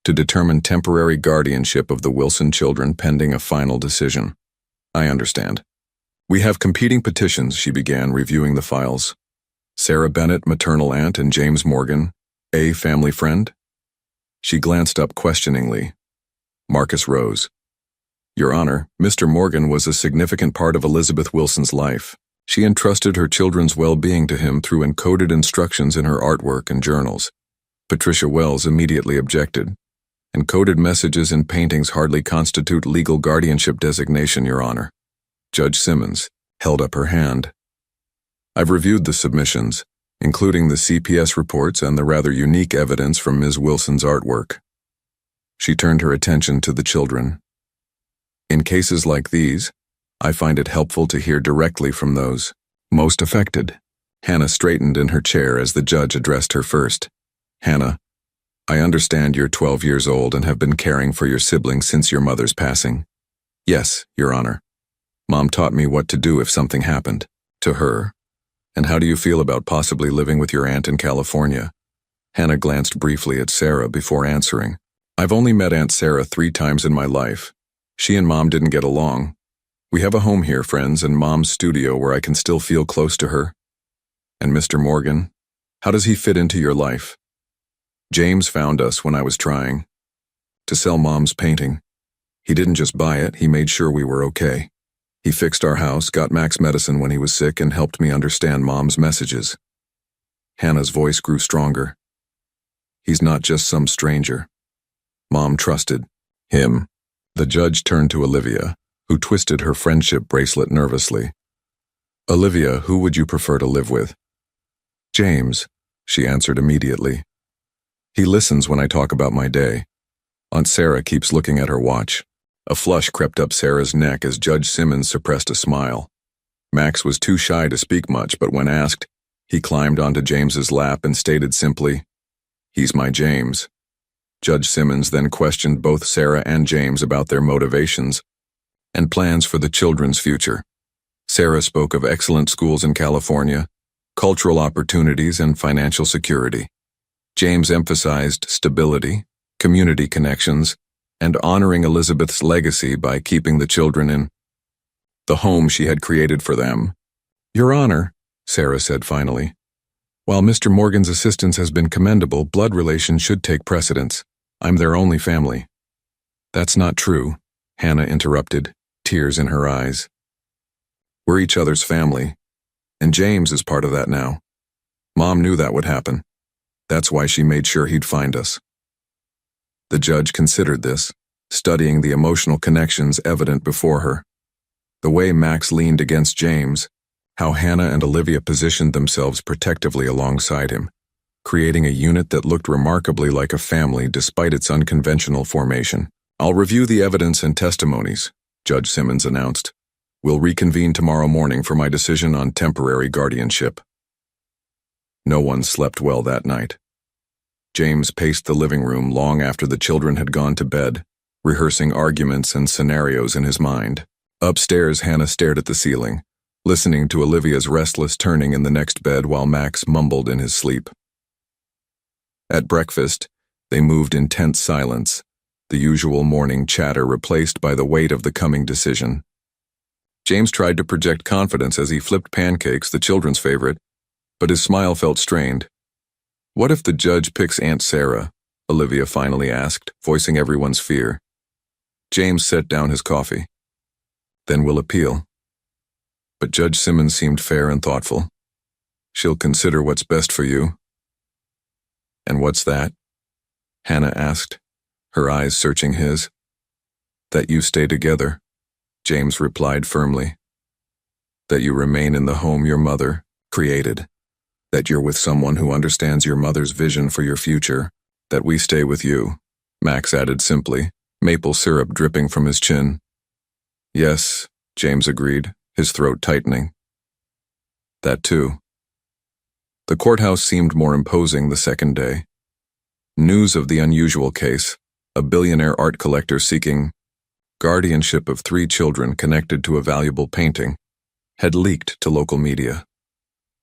A: to determine temporary guardianship of the Wilson children pending a final decision. I understand. We have competing petitions, she began, reviewing the files. Sarah Bennett, maternal aunt, and James Morgan, a family friend? She glanced up questioningly. Marcus rose. Your Honor, Mr. Morgan was a significant part of Elizabeth Wilson's life. She entrusted her children's well-being to him through encoded instructions in her artwork and journals. Patricia Wells immediately objected. Encoded messages in paintings hardly constitute legal guardianship designation, Your Honor. Judge Simmons held up her hand. I've reviewed the submissions, including the CPS reports and the rather unique evidence from Ms. Wilson's artwork. She turned her attention to the children. In cases like these, I find it helpful to hear directly from those most affected. Hannah straightened in her chair as the judge addressed her first. Hannah, I understand you're 12 years old and have been caring for your siblings since your mother's passing. Yes, Your Honor. Mom taught me what to do if something happened to her. And how do you feel about possibly living with your aunt in California? Hannah glanced briefly at Sarah before answering. I've only met Aunt Sarah 3 times in my life. She and Mom didn't get along. We have a home here, friends, and Mom's studio where I can still feel close to her. And Mr. Morgan, how does he fit into your life? James found us when I was trying to sell Mom's painting. He didn't just buy it, he made sure we were okay. He fixed our house, got Max medicine when he was sick, and helped me understand Mom's messages. Hannah's voice grew stronger. He's not just some stranger. Mom trusted him. The judge turned to Olivia, who twisted her friendship bracelet nervously. Olivia, who would you prefer to live with? James, she answered immediately. He listens when I talk about my day. Aunt Sarah keeps looking at her watch. A flush crept up Sarah's neck as Judge Simmons suppressed a smile. Max was too shy to speak much, but when asked, he climbed onto James's lap and stated simply, "He's my James." Judge Simmons then questioned both Sarah and James about their motivations and plans for the children's future. Sarah spoke of excellent schools in California, cultural opportunities, and financial security. James emphasized stability, community connections, and honoring Elizabeth's legacy by keeping the children in the home she had created for them. Your Honor, Sarah said finally, while Mr. Morgan's assistance has been commendable, blood relations should take precedence. I'm their only family. That's not true, Hannah interrupted, tears in her eyes. We're each other's family, and James is part of that now. Mom knew that would happen. That's why she made sure he'd find us. The judge considered this, studying the emotional connections evident before her. The way Max leaned against James, how Hannah and Olivia positioned themselves protectively alongside him, creating a unit that looked remarkably like a family despite its unconventional formation. I'll review the evidence and testimonies, Judge Simmons announced. We'll reconvene tomorrow morning for my decision on temporary guardianship. No one slept well that night. James paced the living room long after the children had gone to bed, rehearsing arguments and scenarios in his mind. Upstairs, Hannah stared at the ceiling, listening to Olivia's restless turning in the next bed while Max mumbled in his sleep. At breakfast, they moved in tense silence, the usual morning chatter replaced by the weight of the coming decision. James tried to project confidence as he flipped pancakes, the children's favorite, but his smile felt strained. "What if the judge picks Aunt Sarah?" Olivia finally asked, voicing everyone's fear. James set down his coffee. "Then we'll appeal." But Judge Simmons seemed fair and thoughtful. "She'll consider what's best for you." "And what's that?" Hannah asked, her eyes searching his. "That you stay together," James replied firmly. "That you remain in the home your mother created. That you're with someone who understands your mother's vision for your future. That we stay with you," Max added simply, maple syrup dripping from his chin. "Yes," James agreed, his throat tightening. "That too." The courthouse seemed more imposing the second day. News of the unusual case, a billionaire art collector seeking guardianship of 3 children connected to a valuable painting, had leaked to local media.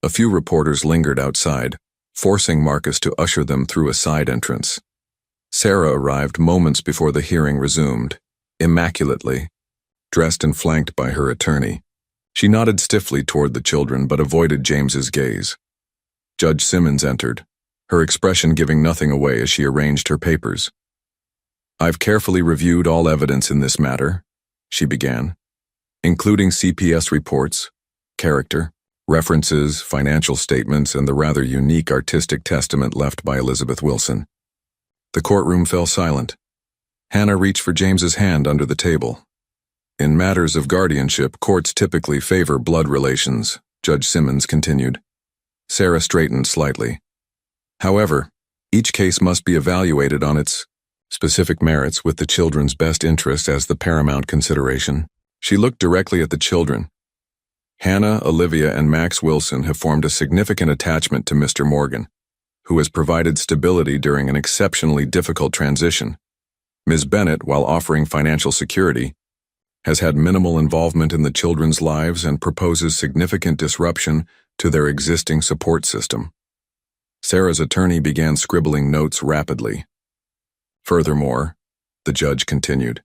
A: A few reporters lingered outside, forcing Marcus to usher them through a side entrance. Sarah arrived moments before the hearing resumed, immaculately, dressed and flanked by her attorney. She nodded stiffly toward the children but avoided James's gaze. Judge Simmons entered, her expression giving nothing away as she arranged her papers. "I've carefully reviewed all evidence in this matter," she began, "including CPS reports, character, references, financial statements, and the rather unique artistic testament left by Elizabeth Wilson." The courtroom fell silent. Hannah reached for James's hand under the table. "In matters of guardianship, courts typically favor blood relations," Judge Simmons continued. Sarah straightened slightly. "However, each case must be evaluated on its specific merits with the children's best interest as the paramount consideration." She looked directly at the children. "Hannah, Olivia, and Max Wilson have formed a significant attachment to Mr. Morgan, who has provided stability during an exceptionally difficult transition. Ms. Bennett, while offering financial security, has had minimal involvement in the children's lives and proposes significant disruption to their existing support system." Sarah's attorney began scribbling notes rapidly. "Furthermore," the judge continued,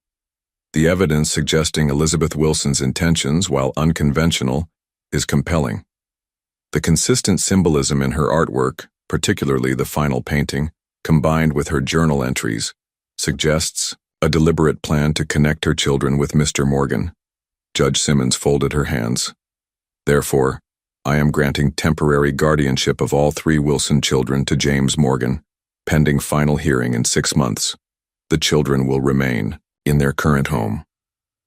A: "the evidence suggesting Elizabeth Wilson's intentions, while unconventional, is compelling. The consistent symbolism in her artwork, particularly the final painting, combined with her journal entries, suggests a deliberate plan to connect her children with Mr. Morgan." Judge Simmons folded her hands. "Therefore, I am granting temporary guardianship of all 3 Wilson children to James Morgan, pending final hearing in 6 months. The children will remain in their current home,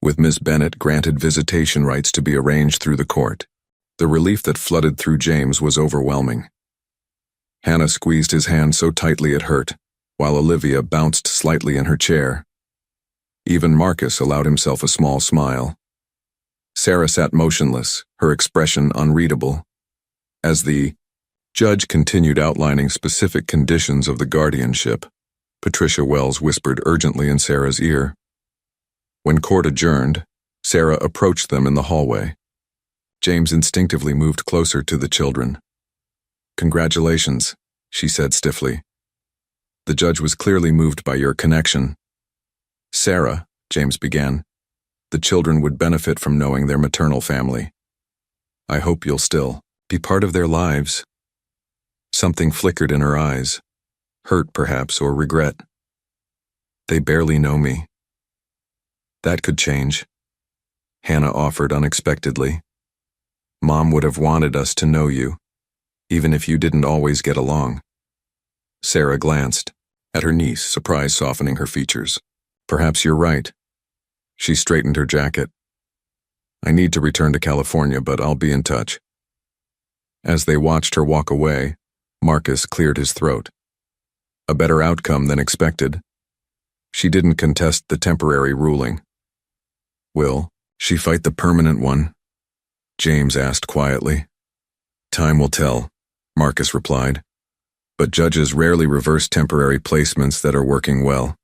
A: with Ms. Bennett granted visitation rights to be arranged through the court." The relief that flooded through James was overwhelming. Hannah squeezed his hand so tightly it hurt, while Olivia bounced slightly in her chair. Even Marcus allowed himself a small smile. Sarah sat motionless, her expression unreadable. As the judge continued outlining specific conditions of the guardianship, Patricia Wells whispered urgently in Sarah's ear. When court adjourned, Sarah approached them in the hallway. James instinctively moved closer to the children. "Congratulations," she said stiffly. "The judge was clearly moved by your connection." "Sarah," James began, "the children would benefit from knowing their maternal family. I hope you'll still be part of their lives." Something flickered in her eyes, hurt perhaps, or regret. "They barely know me." "That could change," Hannah offered unexpectedly. "Mom would have wanted us to know you, even if you didn't always get along." Sarah glanced at her niece, surprise softening her features. "Perhaps you're right." She straightened her jacket. "I need to return to California, but I'll be in touch." As they watched her walk away, Marcus cleared his throat. A better outcome than expected. She didn't contest the temporary ruling. "Will," She fight the permanent one? James asked quietly. Time will tell, Marcus replied. But judges rarely reverse temporary placements that are working well.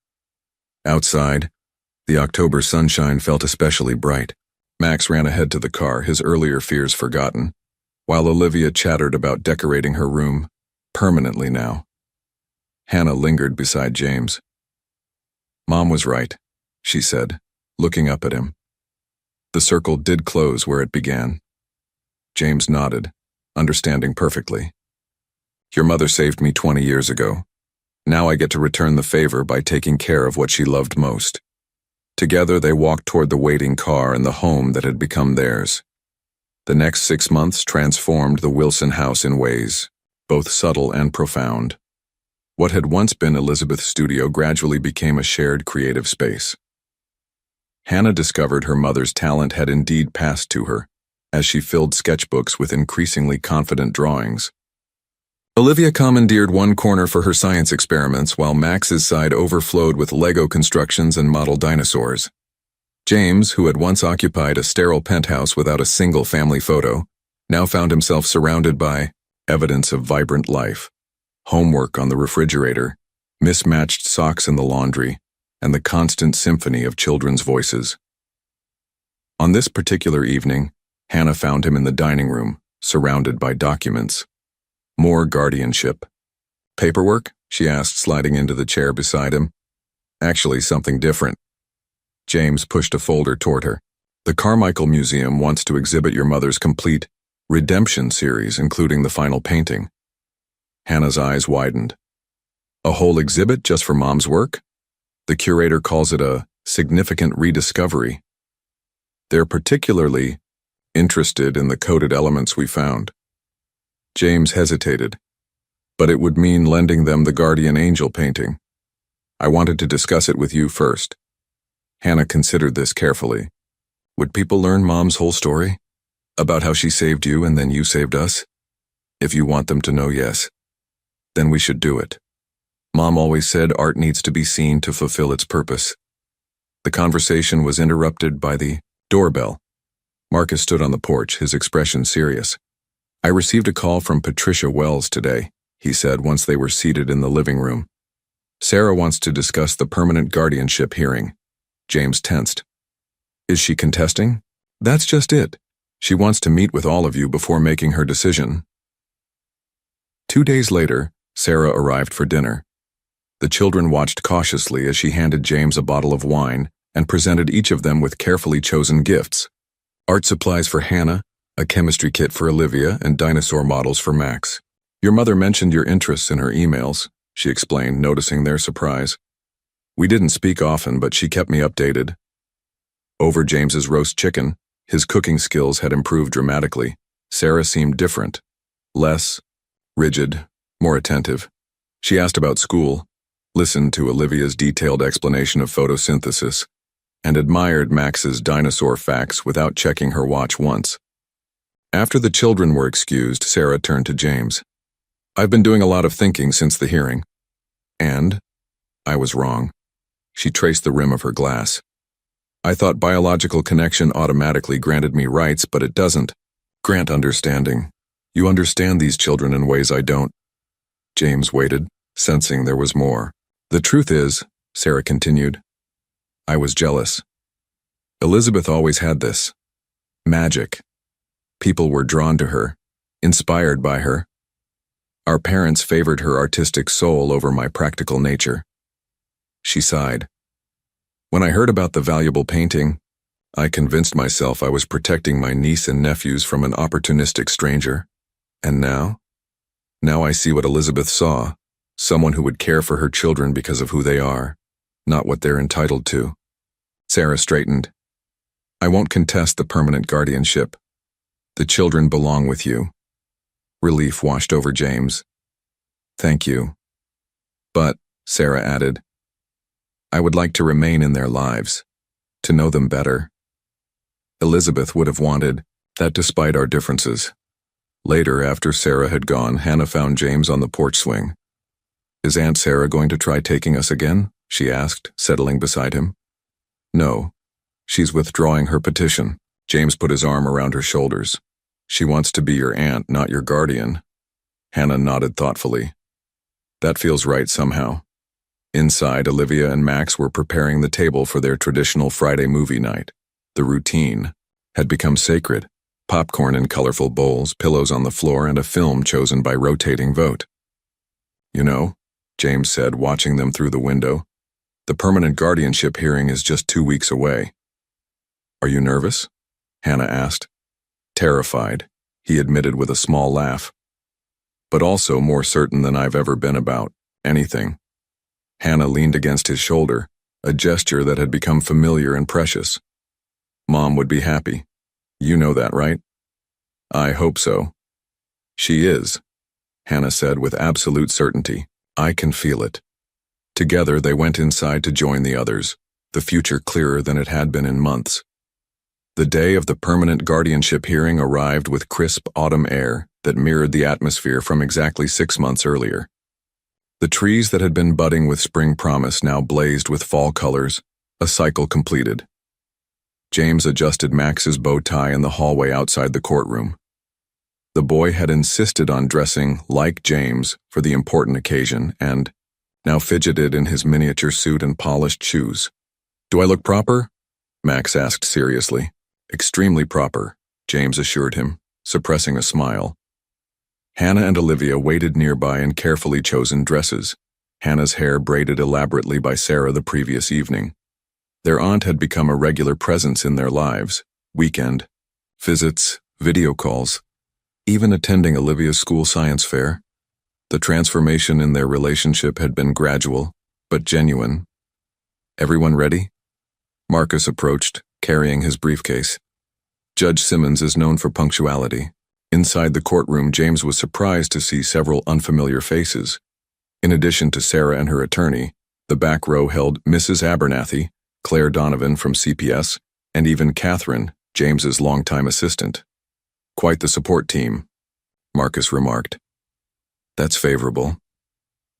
A: Outside, the October sunshine felt especially bright. Max ran ahead to the car, his earlier fears forgotten, while Olivia chattered about decorating her room, permanently now. Hannah lingered beside James. Mom was right, she said, looking up at him. The circle did close where it began. James nodded, understanding perfectly. Your mother saved me 20 years ago. Now I get to return the favor by taking care of what she loved most. Together they walked toward the waiting car and the home that had become theirs. The next 6 months transformed the Wilson house in ways, both subtle and profound. What had once been Elizabeth's studio gradually became a shared creative space. Hannah discovered her mother's talent had indeed passed to her, as she filled sketchbooks with increasingly confident drawings. Olivia commandeered one corner for her science experiments while Max's side overflowed with Lego constructions and model dinosaurs. James, who had once occupied a sterile penthouse without a single family photo, now found himself surrounded by evidence of vibrant life, homework on the refrigerator, mismatched socks in the laundry, and the constant symphony of children's voices. On this particular evening, Hannah found him in the dining room, surrounded by documents. More guardianship. Paperwork? She asked, sliding into the chair beside him. Actually, something different. James pushed a folder toward her. The Carmichael Museum wants to exhibit your mother's complete redemption series, including the final painting. Hannah's eyes widened. A whole exhibit just for Mom's work? The curator calls it a significant rediscovery. They're particularly interested in the coded elements we found. James hesitated, but it would mean lending them the guardian angel painting. I wanted to discuss it with you first. Hannah considered this carefully. Would people learn Mom's whole story? About how she saved you and then you saved us? If you want them to know, yes. Then we should do it. Mom always said art needs to be seen to fulfill its purpose. The conversation was interrupted by the doorbell. Marcus stood on the porch, his expression serious. I received a call from Patricia Wells today, he said once they were seated in the living room. Sarah wants to discuss the permanent guardianship hearing. James tensed. Is she contesting? That's just it. She wants to meet with all of you before making her decision. 2 days later, Sarah arrived for dinner. The children watched cautiously as she handed James a bottle of wine and presented each of them with carefully chosen gifts. Art supplies for Hannah, a chemistry kit for Olivia, and dinosaur models for Max. Your mother mentioned your interests in her emails, she explained, noticing their surprise. We didn't speak often, but she kept me updated. Over James's roast chicken, his cooking skills had improved dramatically. Sarah seemed different. Less rigid, more attentive. She asked about school, listened to Olivia's detailed explanation of photosynthesis, and admired Max's dinosaur facts without checking her watch once. After the children were excused, Sarah turned to James. I've been doing a lot of thinking since the hearing. And I was wrong. She traced the rim of her glass. I thought biological connection automatically granted me rights, but it doesn't. Grant understanding. You understand these children in ways I don't. James waited, sensing there was more. The truth is, Sarah continued, I was jealous. Elizabeth always had this magic. People were drawn to her, inspired by her. Our parents favored her artistic soul over my practical nature. She sighed. When I heard about the valuable painting, I convinced myself I was protecting my niece and nephews from an opportunistic stranger. And now? Now I see what Elizabeth saw, someone who would care for her children because of who they are, not what they're entitled to. Sarah straightened. I won't contest the permanent guardianship. The children belong with you. Relief washed over James. Thank you. But, Sarah added, I would like to remain in their lives, to know them better. Elizabeth would have wanted that despite our differences. Later, after Sarah had gone, Hannah found James on the porch swing. Is Aunt Sarah going to try taking us again? She asked, settling beside him. No. She's withdrawing her petition. James put his arm around her shoulders. She wants to be your aunt, not your guardian. Hannah nodded thoughtfully. That feels right somehow. Inside, Olivia and Max were preparing the table for their traditional Friday movie night. The routine had become sacred. Popcorn in colorful bowls, pillows on the floor, and a film chosen by rotating vote. You know, James said, watching them through the window, the permanent guardianship hearing is just 2 weeks away. Are you nervous? Hannah asked. Terrified, he admitted with a small laugh. But also more certain than I've ever been about anything. Hannah leaned against his shoulder, a gesture that had become familiar and precious. Mom would be happy. You know that, right? I hope so. She is, Hannah said with absolute certainty. I can feel it. Together they went inside to join the others, the future clearer than it had been in months. The day of the permanent guardianship hearing arrived with crisp autumn air that mirrored the atmosphere from exactly 6 months earlier. The trees that had been budding with spring promise now blazed with fall colors, a cycle completed. James adjusted Max's bow tie in the hallway outside the courtroom. The boy had insisted on dressing like James for the important occasion and now fidgeted in his miniature suit and polished shoes. Do I look proper? Max asked seriously. Extremely proper, James assured him, suppressing a smile. Hannah and Olivia waited nearby in carefully chosen dresses, Hannah's hair braided elaborately by Sarah the previous evening. Their aunt had become a regular presence in their lives, weekend, visits, video calls, even attending Olivia's school science fair. The transformation in their relationship had been gradual, but genuine. Everyone ready? Marcus approached, carrying his briefcase. Judge Simmons is known for punctuality. Inside the courtroom, James was surprised to see several unfamiliar faces. In addition to Sarah and her attorney, the back row held Mrs. Abernathy, Claire Donovan from CPS, and even Catherine, James's longtime assistant. Quite the support team, Marcus remarked. That's favorable.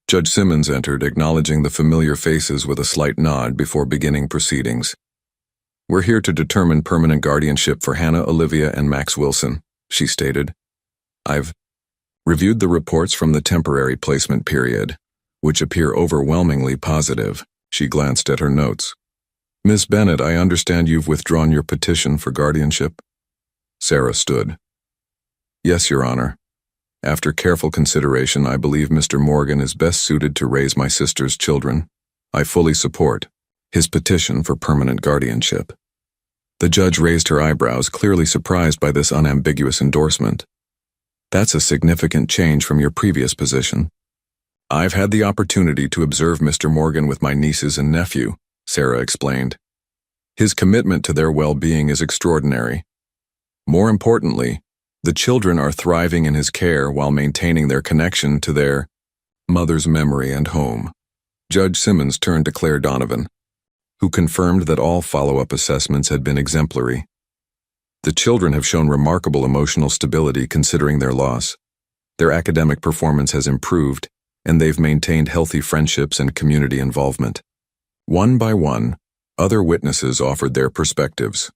A: Judge Simmons entered, acknowledging the familiar faces with a slight nod before beginning proceedings. We're here to determine permanent guardianship for Hannah, Olivia, and Max Wilson, she stated. I've reviewed the reports from the temporary placement period, which appear overwhelmingly positive. She glanced at her notes. Miss Bennett, I understand you've withdrawn your petition for guardianship? Sarah stood. Yes, Your Honor. After careful consideration, I believe Mr. Morgan is best suited to raise my sister's children. I fully support his petition for permanent guardianship. The judge raised her eyebrows, clearly surprised by this unambiguous endorsement. That's a significant change from your previous position. I've had the opportunity to observe Mr. Morgan with my nieces and nephew, Sarah explained. His commitment to their well-being is extraordinary. More importantly, the children are thriving in his care while maintaining their connection to their mother's memory and home. Judge Simmons turned to Claire Donovan, who confirmed that all follow-up assessments had been exemplary. The children have shown remarkable emotional stability considering their loss. Their academic performance has improved, and they've maintained healthy friendships and community involvement. One by one, other witnesses offered their perspectives.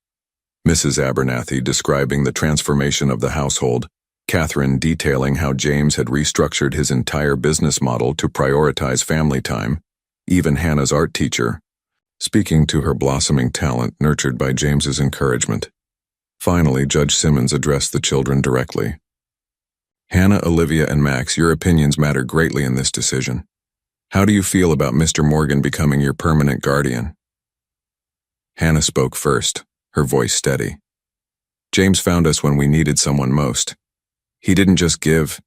A: Mrs. Abernathy describing the transformation of the household, Catherine detailing how James had restructured his entire business model to prioritize family time, even Hannah's art teacher, speaking to her blossoming talent nurtured by James's encouragement. Finally, Judge Simmons addressed the children directly. Hannah, Olivia, and Max, your opinions matter greatly in this decision. How do you feel about Mr. Morgan becoming your permanent guardian? Hannah spoke first, her voice steady. James found us when we needed someone most. He didn't just give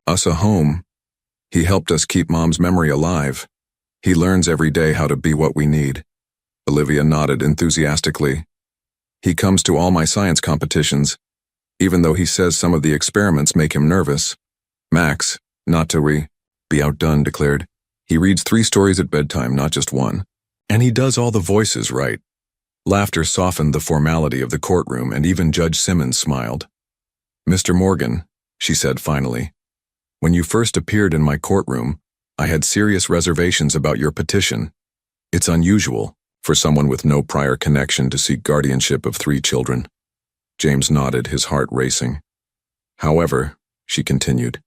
A: us a home. He helped us keep Mom's memory alive. He learns every day how to be what we need. Olivia nodded enthusiastically. He comes to all my science competitions, even though he says some of the experiments make him nervous. Max, not to be outdone, declared. He reads 3 stories at bedtime, not just one. And he does all the voices right. Laughter softened the formality of the courtroom, and even Judge Simmons smiled. Mr. Morgan, she said finally, when you first appeared in my courtroom, I had serious reservations about your petition. It's unusual for someone with no prior connection to seek guardianship of 3 children. James nodded, his heart racing. However, she continued,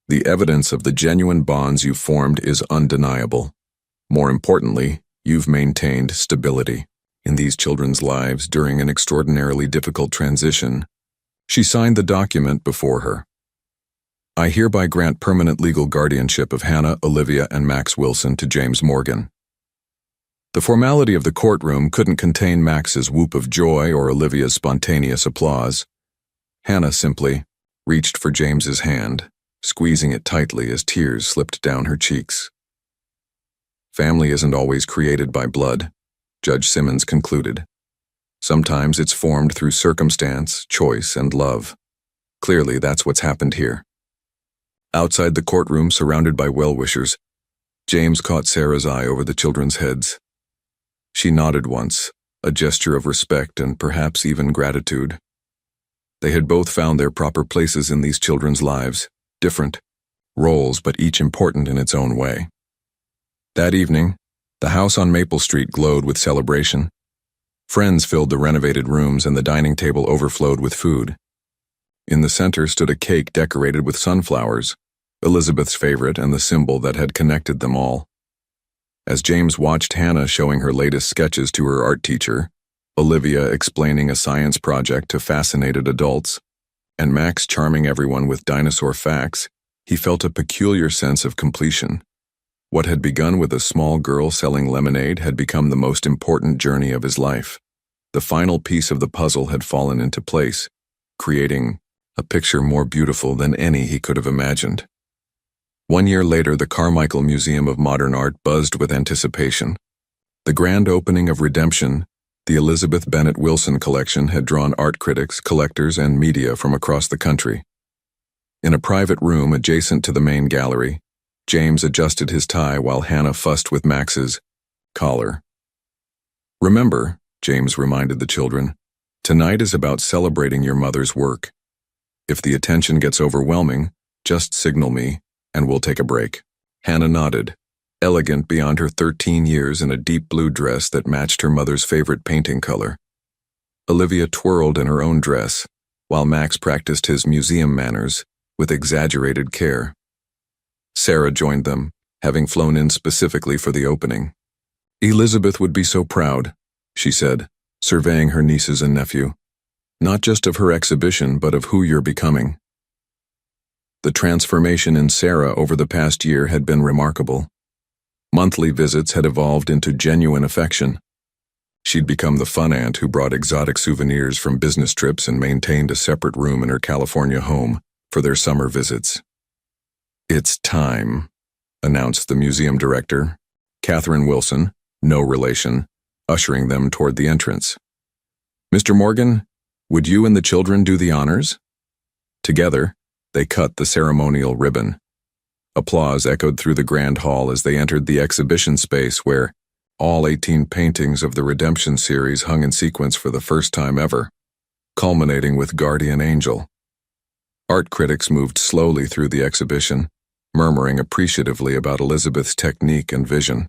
A: the evidence of the genuine bonds you formed is undeniable. More importantly, you've maintained stability in these children's lives during an extraordinarily difficult transition. She signed the document before her. I hereby grant permanent legal guardianship of Hannah, Olivia, and Max Wilson to James Morgan. The formality of the courtroom couldn't contain Max's whoop of joy or Olivia's spontaneous applause. Hannah simply reached for James's hand, squeezing it tightly as tears slipped down her cheeks. Family isn't always created by blood, Judge Simmons concluded. Sometimes it's formed through circumstance, choice, and love. Clearly, that's what's happened here. Outside the courtroom, surrounded by well-wishers, James caught Sarah's eye over the children's heads. She nodded once, a gesture of respect and perhaps even gratitude. They had both found their proper places in these children's lives, different roles but each important in its own way. That evening, the house on Maple Street glowed with celebration. Friends filled the renovated rooms and the dining table overflowed with food. In the center stood a cake decorated with sunflowers, Elizabeth's favorite and the symbol that had connected them all. As James watched Hannah showing her latest sketches to her art teacher, Olivia explaining a science project to fascinated adults, and Max charming everyone with dinosaur facts, he felt a peculiar sense of completion. What had begun with a small girl selling lemonade had become the most important journey of his life. The final piece of the puzzle had fallen into place, creating a picture more beautiful than any he could have imagined. 1 year later, the Carmichael Museum of Modern Art buzzed with anticipation. The grand opening of Redemption, the Elizabeth Bennet Wilson collection, had drawn art critics, collectors, and media from across the country. In a private room adjacent to the main gallery, James adjusted his tie while Hannah fussed with Max's collar. Remember, James reminded the children, tonight is about celebrating your mother's work. If the attention gets overwhelming, just signal me, and we'll take a break. Hannah nodded, elegant beyond her 13 years in a deep blue dress that matched her mother's favorite painting color. Olivia twirled in her own dress, while Max practiced his museum manners with exaggerated care. Sarah joined them, having flown in specifically for the opening. Elizabeth would be so proud, she said, surveying her nieces and nephew. Not just of her exhibition, but of who you're becoming. The transformation in Sarah over the past year had been remarkable. Monthly visits had evolved into genuine affection. She'd become the fun aunt who brought exotic souvenirs from business trips and maintained a separate room in her California home for their summer visits. It's time, announced the museum director, Catherine Wilson, no relation, ushering them toward the entrance. Mr. Morgan, would you and the children do the honors? Together, they cut the ceremonial ribbon. Applause echoed through the grand hall as they entered the exhibition space where all 18 paintings of the Redemption series hung in sequence for the first time ever, culminating with Guardian Angel. Art critics moved slowly through the exhibition, murmuring appreciatively about Elizabeth's technique and vision.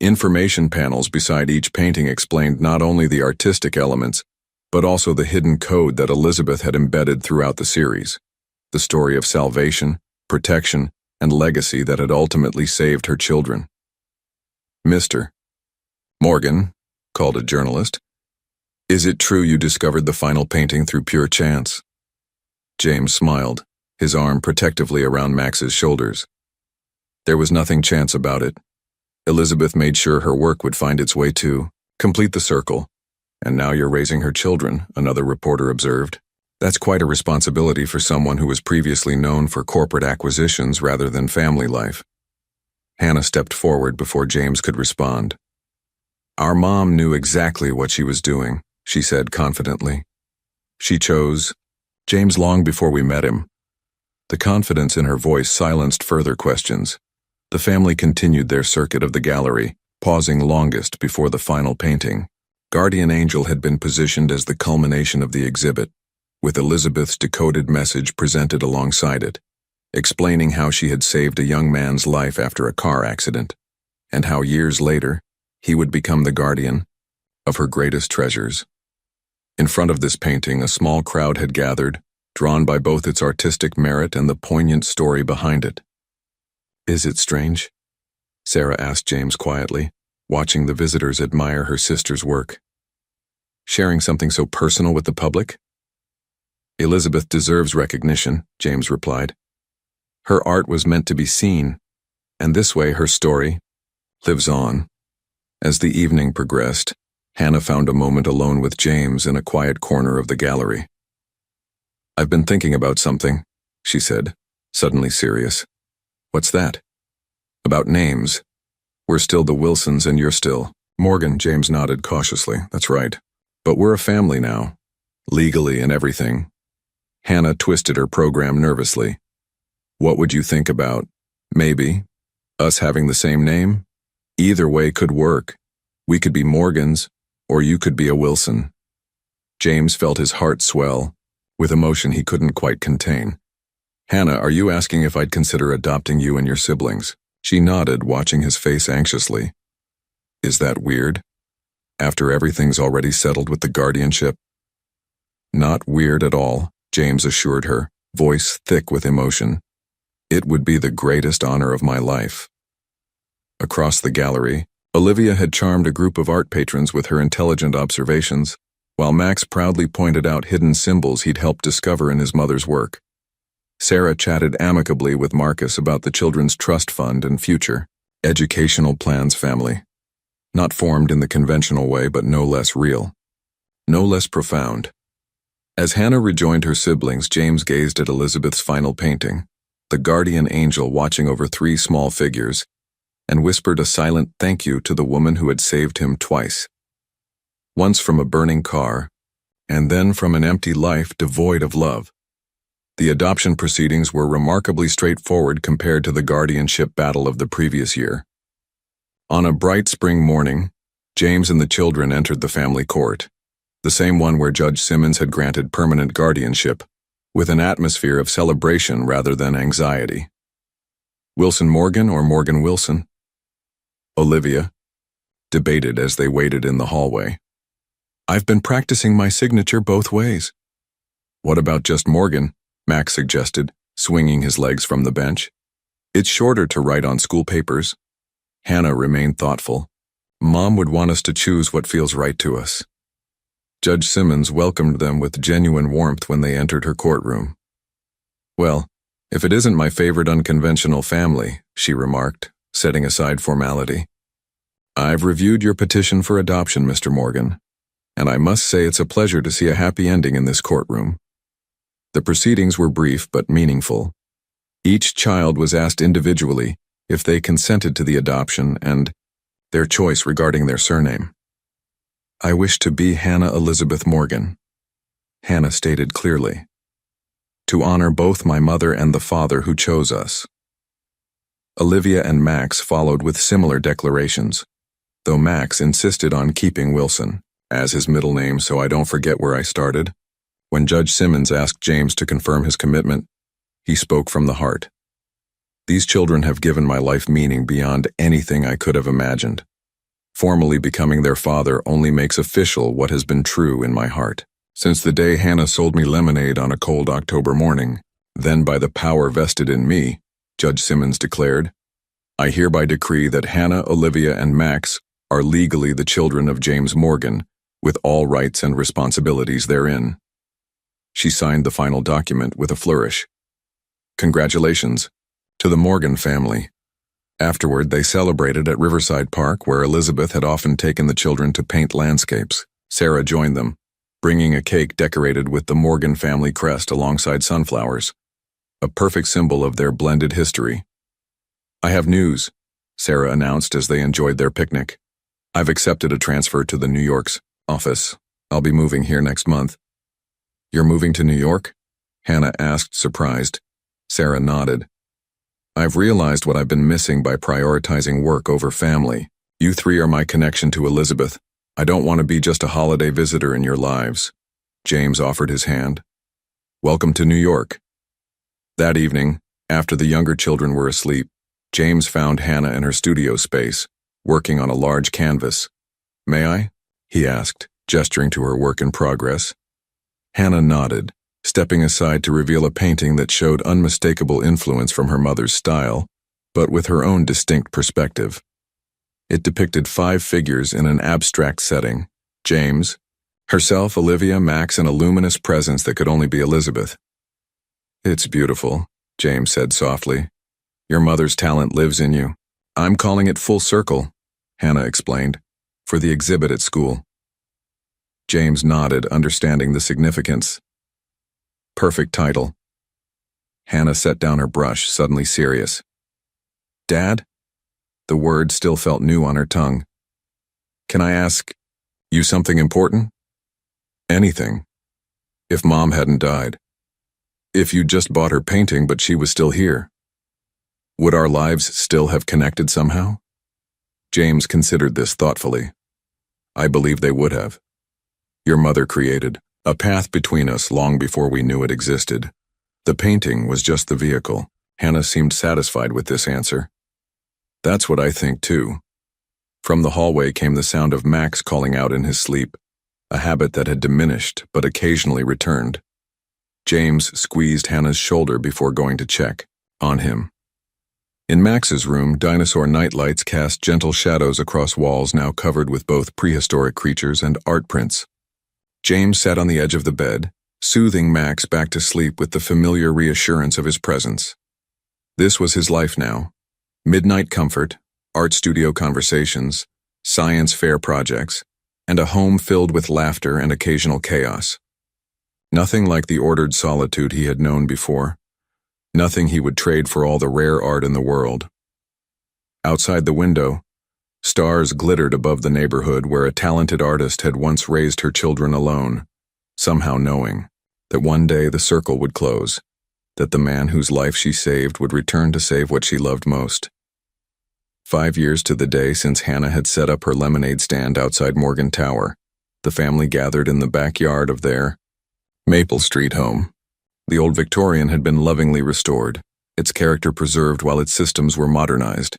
A: Information panels beside each painting explained not only the artistic elements, but also the hidden code that Elizabeth had embedded throughout the series, the story of salvation, protection, and legacy that had ultimately saved her children. Mr. Morgan, called a journalist, is it true you discovered the final painting through pure chance? James smiled, his arm protectively around Max's shoulders. There was nothing chance about it. Elizabeth made sure her work would find its way to complete the circle. And now you're raising her children, another reporter observed. That's quite a responsibility for someone who was previously known for corporate acquisitions rather than family life. Hannah stepped forward before James could respond. Our mom knew exactly what she was doing, she said confidently. She chose James long before we met him. The confidence in her voice silenced further questions. The family continued their circuit of the gallery, pausing longest before the final painting. Guardian Angel had been positioned as the culmination of the exhibit, with Elizabeth's decoded message presented alongside it, explaining how she had saved a young man's life after a car accident, and how years later, He would become the guardian of her greatest treasures. In front of this painting, a small crowd had gathered, drawn by both its artistic merit and the poignant story behind it. "Is it strange?" Sarah asked James quietly, watching the visitors admire her sister's work. "Sharing something so personal with the public?" "Elizabeth deserves recognition," James replied. "Her art was meant to be seen, and this way her story lives on." As the evening progressed, Hannah found a moment alone with James in a quiet corner of the gallery. "I've been thinking about something," she said, suddenly serious. "What's that?" "About names. We're still the Wilsons and you're still Morgan." James nodded cautiously. "That's right. But we're a family now, legally and everything." Hannah twisted her program nervously. "What would you think about, maybe, us having the same name? Either way could work. We could be Morgans, or you could be a Wilson." James felt his heart swell, with emotion he couldn't quite contain. "Hannah, are you asking if I'd consider adopting you and your siblings?" She nodded, watching his face anxiously. "Is that weird? After everything's already settled with the guardianship?" "Not weird at all," James assured her, voice thick with emotion. "It would be the greatest honor of my life." Across the gallery, Olivia had charmed a group of art patrons with her intelligent observations, while Max proudly pointed out hidden symbols he'd helped discover in his mother's work. Sarah chatted amicably with Marcus about the children's trust fund and future educational plans family. Not formed in the conventional way, but no less real. No less profound. As Hannah rejoined her siblings, James gazed at Elizabeth's final painting, the guardian angel watching over 3 small figures, and whispered a silent thank you to the woman who had saved him twice. Once from a burning car, and then from an empty life devoid of love. The adoption proceedings were remarkably straightforward compared to the guardianship battle of the previous year. On a bright spring morning, James and the children entered the family court, the same one where Judge Simmons had granted permanent guardianship, with an atmosphere of celebration rather than anxiety. "Wilson Morgan or Morgan Wilson?" Olivia debated as they waited in the hallway. "I've been practicing my signature both ways." "What about just Morgan?" Max suggested, swinging his legs from the bench. "It's shorter to write on school papers." Hannah remained thoughtful. "Mom would want us to choose what feels right to us." Judge Simmons welcomed them with genuine warmth when they entered her courtroom. "Well, if it isn't my favorite unconventional family," she remarked, setting aside formality. "I've reviewed your petition for adoption, Mr. Morgan, and I must say it's a pleasure to see a happy ending in this courtroom." The proceedings were brief but meaningful. Each child was asked individually if they consented to the adoption and their choice regarding their surname. "I wish to be Hannah Elizabeth Morgan," Hannah stated clearly, "to honor both my mother and the father who chose us." Olivia and Max followed with similar declarations, though Max insisted on keeping Wilson as his middle name. "So I don't forget where I started." When Judge Simmons asked James to confirm his commitment, he spoke from the heart. "These children have given my life meaning beyond anything I could have imagined. Formally becoming their father only makes official what has been true in my heart. Since the day Hannah sold me lemonade on a cold October morning, then by the power vested in me," Judge Simmons declared, "I hereby decree that Hannah, Olivia, and Max are legally the children of James Morgan, with all rights and responsibilities therein." She signed the final document with a flourish. "Congratulations to the Morgan family." Afterward, they celebrated at Riverside Park, where Elizabeth had often taken the children to paint landscapes. Sarah joined them, bringing a cake decorated with the Morgan family crest alongside sunflowers, a perfect symbol of their blended history. "I have news," Sarah announced as they enjoyed their picnic. "I've accepted a transfer to the New York's office. I'll be moving here next month." "You're moving to New York?" Hannah asked, surprised. Sarah nodded. "I've realized what I've been missing by prioritizing work over family. You 3 are my connection to Elizabeth. I don't want to be just a holiday visitor in your lives." James offered his hand. "Welcome to New York." That evening, after the younger children were asleep, James found Hannah in her studio space, working on a large canvas. "May I?" he asked, gesturing to her work in progress. Hannah nodded, stepping aside to reveal a painting that showed unmistakable influence from her mother's style, but with her own distinct perspective. It depicted 5 figures in an abstract setting: James, herself, Olivia, Max, and a luminous presence that could only be Elizabeth. "It's beautiful," James said softly. "Your mother's talent lives in you. I'm calling it Full Circle," Hannah explained, "for the exhibit at school." James nodded, understanding the significance. "Perfect title." Hannah set down her brush, suddenly serious. "Dad?" The word still felt new on her tongue. "Can I ask you something important?" "Anything. If Mom hadn't died. If you'd just bought her painting but she was still here. Would our lives still have connected somehow?" James considered this thoughtfully. "I believe they would have. Your mother created a path between us long before we knew it existed. The painting was just the vehicle." Hannah seemed satisfied with this answer. "That's what I think too." From the hallway came the sound of Max calling out in his sleep, a habit that had diminished but occasionally returned. James squeezed Hannah's shoulder before going to check on him. In Max's room, dinosaur nightlights cast gentle shadows across walls now covered with both prehistoric creatures and art prints. James sat on the edge of the bed, soothing Max back to sleep with the familiar reassurance of his presence. This was his life now. Midnight comfort, art studio conversations, science fair projects, and a home filled with laughter and occasional chaos. Nothing like the ordered solitude he had known before. Nothing he would trade for all the rare art in the world. Outside the window, stars glittered above the neighborhood where a talented artist had once raised her children alone, somehow knowing that one day the circle would close, that the man whose life she saved would return to save what she loved most. 5 years to the day since Hannah had set up her lemonade stand outside Morgan Tower, the family gathered in the backyard of their Maple Street home. The old Victorian had been lovingly restored, its character preserved while its systems were modernized.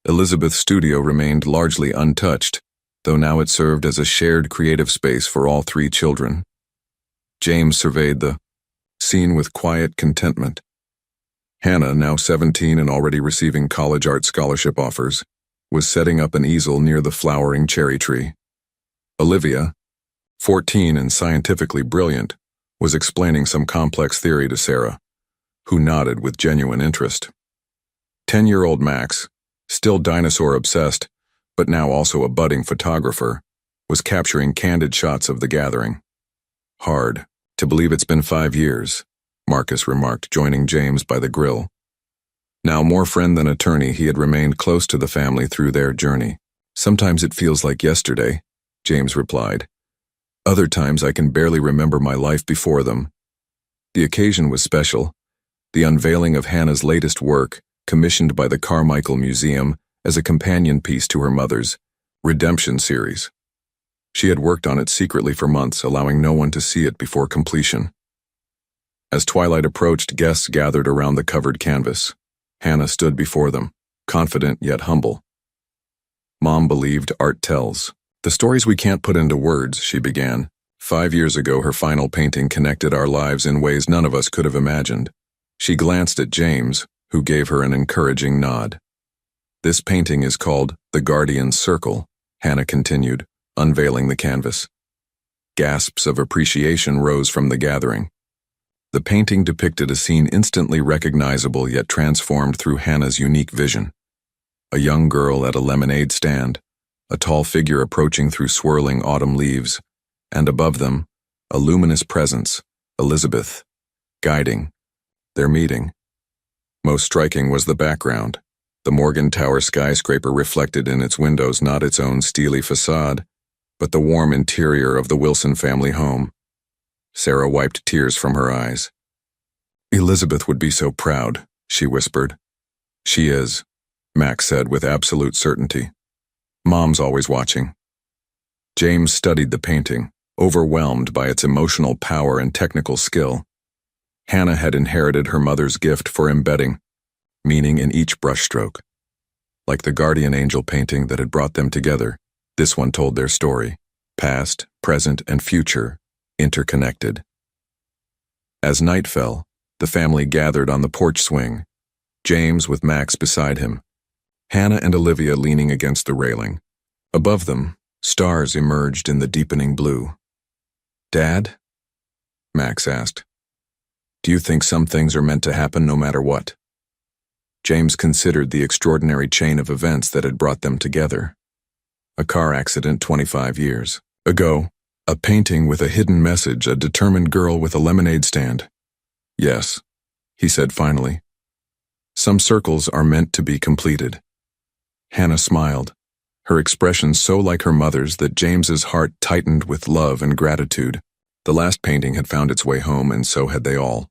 A: Elizabeth's studio remained largely untouched, though now it served as a shared creative space for all 3 children. James surveyed the scene with quiet contentment. Hannah, now 17 and already receiving college art scholarship offers, was setting up an easel near the flowering cherry tree. Olivia, 14 and scientifically brilliant, was explaining some complex theory to Sarah, who nodded with genuine interest. 10-year-old Max, still dinosaur-obsessed, but now also a budding photographer, was capturing candid shots of the gathering. "Hard to believe it's been 5 years, Marcus remarked, joining James by the grill. Now more friend than attorney, he had remained close to the family through their journey. "Sometimes it feels like yesterday," James replied. "Other times I can barely remember my life before them." The occasion was special, the unveiling of Hannah's latest work, commissioned by the Carmichael Museum as a companion piece to her mother's Redemption series. She had worked on it secretly for months, allowing no one to see it before completion. As twilight approached, guests gathered around the covered canvas. Hannah stood before them, confident yet humble. "Mom believed art tells. The stories we can't put into words," she began. 5 years ago, her final painting connected our lives in ways none of us could have imagined. She glanced at James, who gave her an encouraging nod. "This painting is called The Guardian's Circle," Hannah continued, unveiling the canvas. Gasps of appreciation rose from the gathering. The painting depicted a scene instantly recognizable yet transformed through Hannah's unique vision. A young girl at a lemonade stand, a tall figure approaching through swirling autumn leaves, and above them, a luminous presence, Elizabeth, guiding their meeting. Most striking was the background, the Morgan Tower skyscraper reflected in its windows, not its own steely facade, but the warm interior of the Wilson family home. Sarah wiped tears from her eyes. "Elizabeth would be so proud," she whispered. "She is," Max said with absolute certainty. "Mom's always watching." James studied the painting, overwhelmed by its emotional power and technical skill. Hannah had inherited her mother's gift for embedding meaning in each brushstroke. Like the guardian angel painting that had brought them together, this one told their story, past, present, and future, interconnected. As night fell, the family gathered on the porch swing, James with Max beside him, Hannah and Olivia leaning against the railing. Above them, stars emerged in the deepening blue. "Dad?" Max asked. "Do you think some things are meant to happen no matter what?" James considered the extraordinary chain of events that had brought them together. A car accident 25 years ago, a painting with a hidden message, a determined girl with a lemonade stand. "Yes," he said finally. "Some circles are meant to be completed." Hannah smiled, her expression so like her mother's that James's heart tightened with love and gratitude. The last painting had found its way home, and so had they all.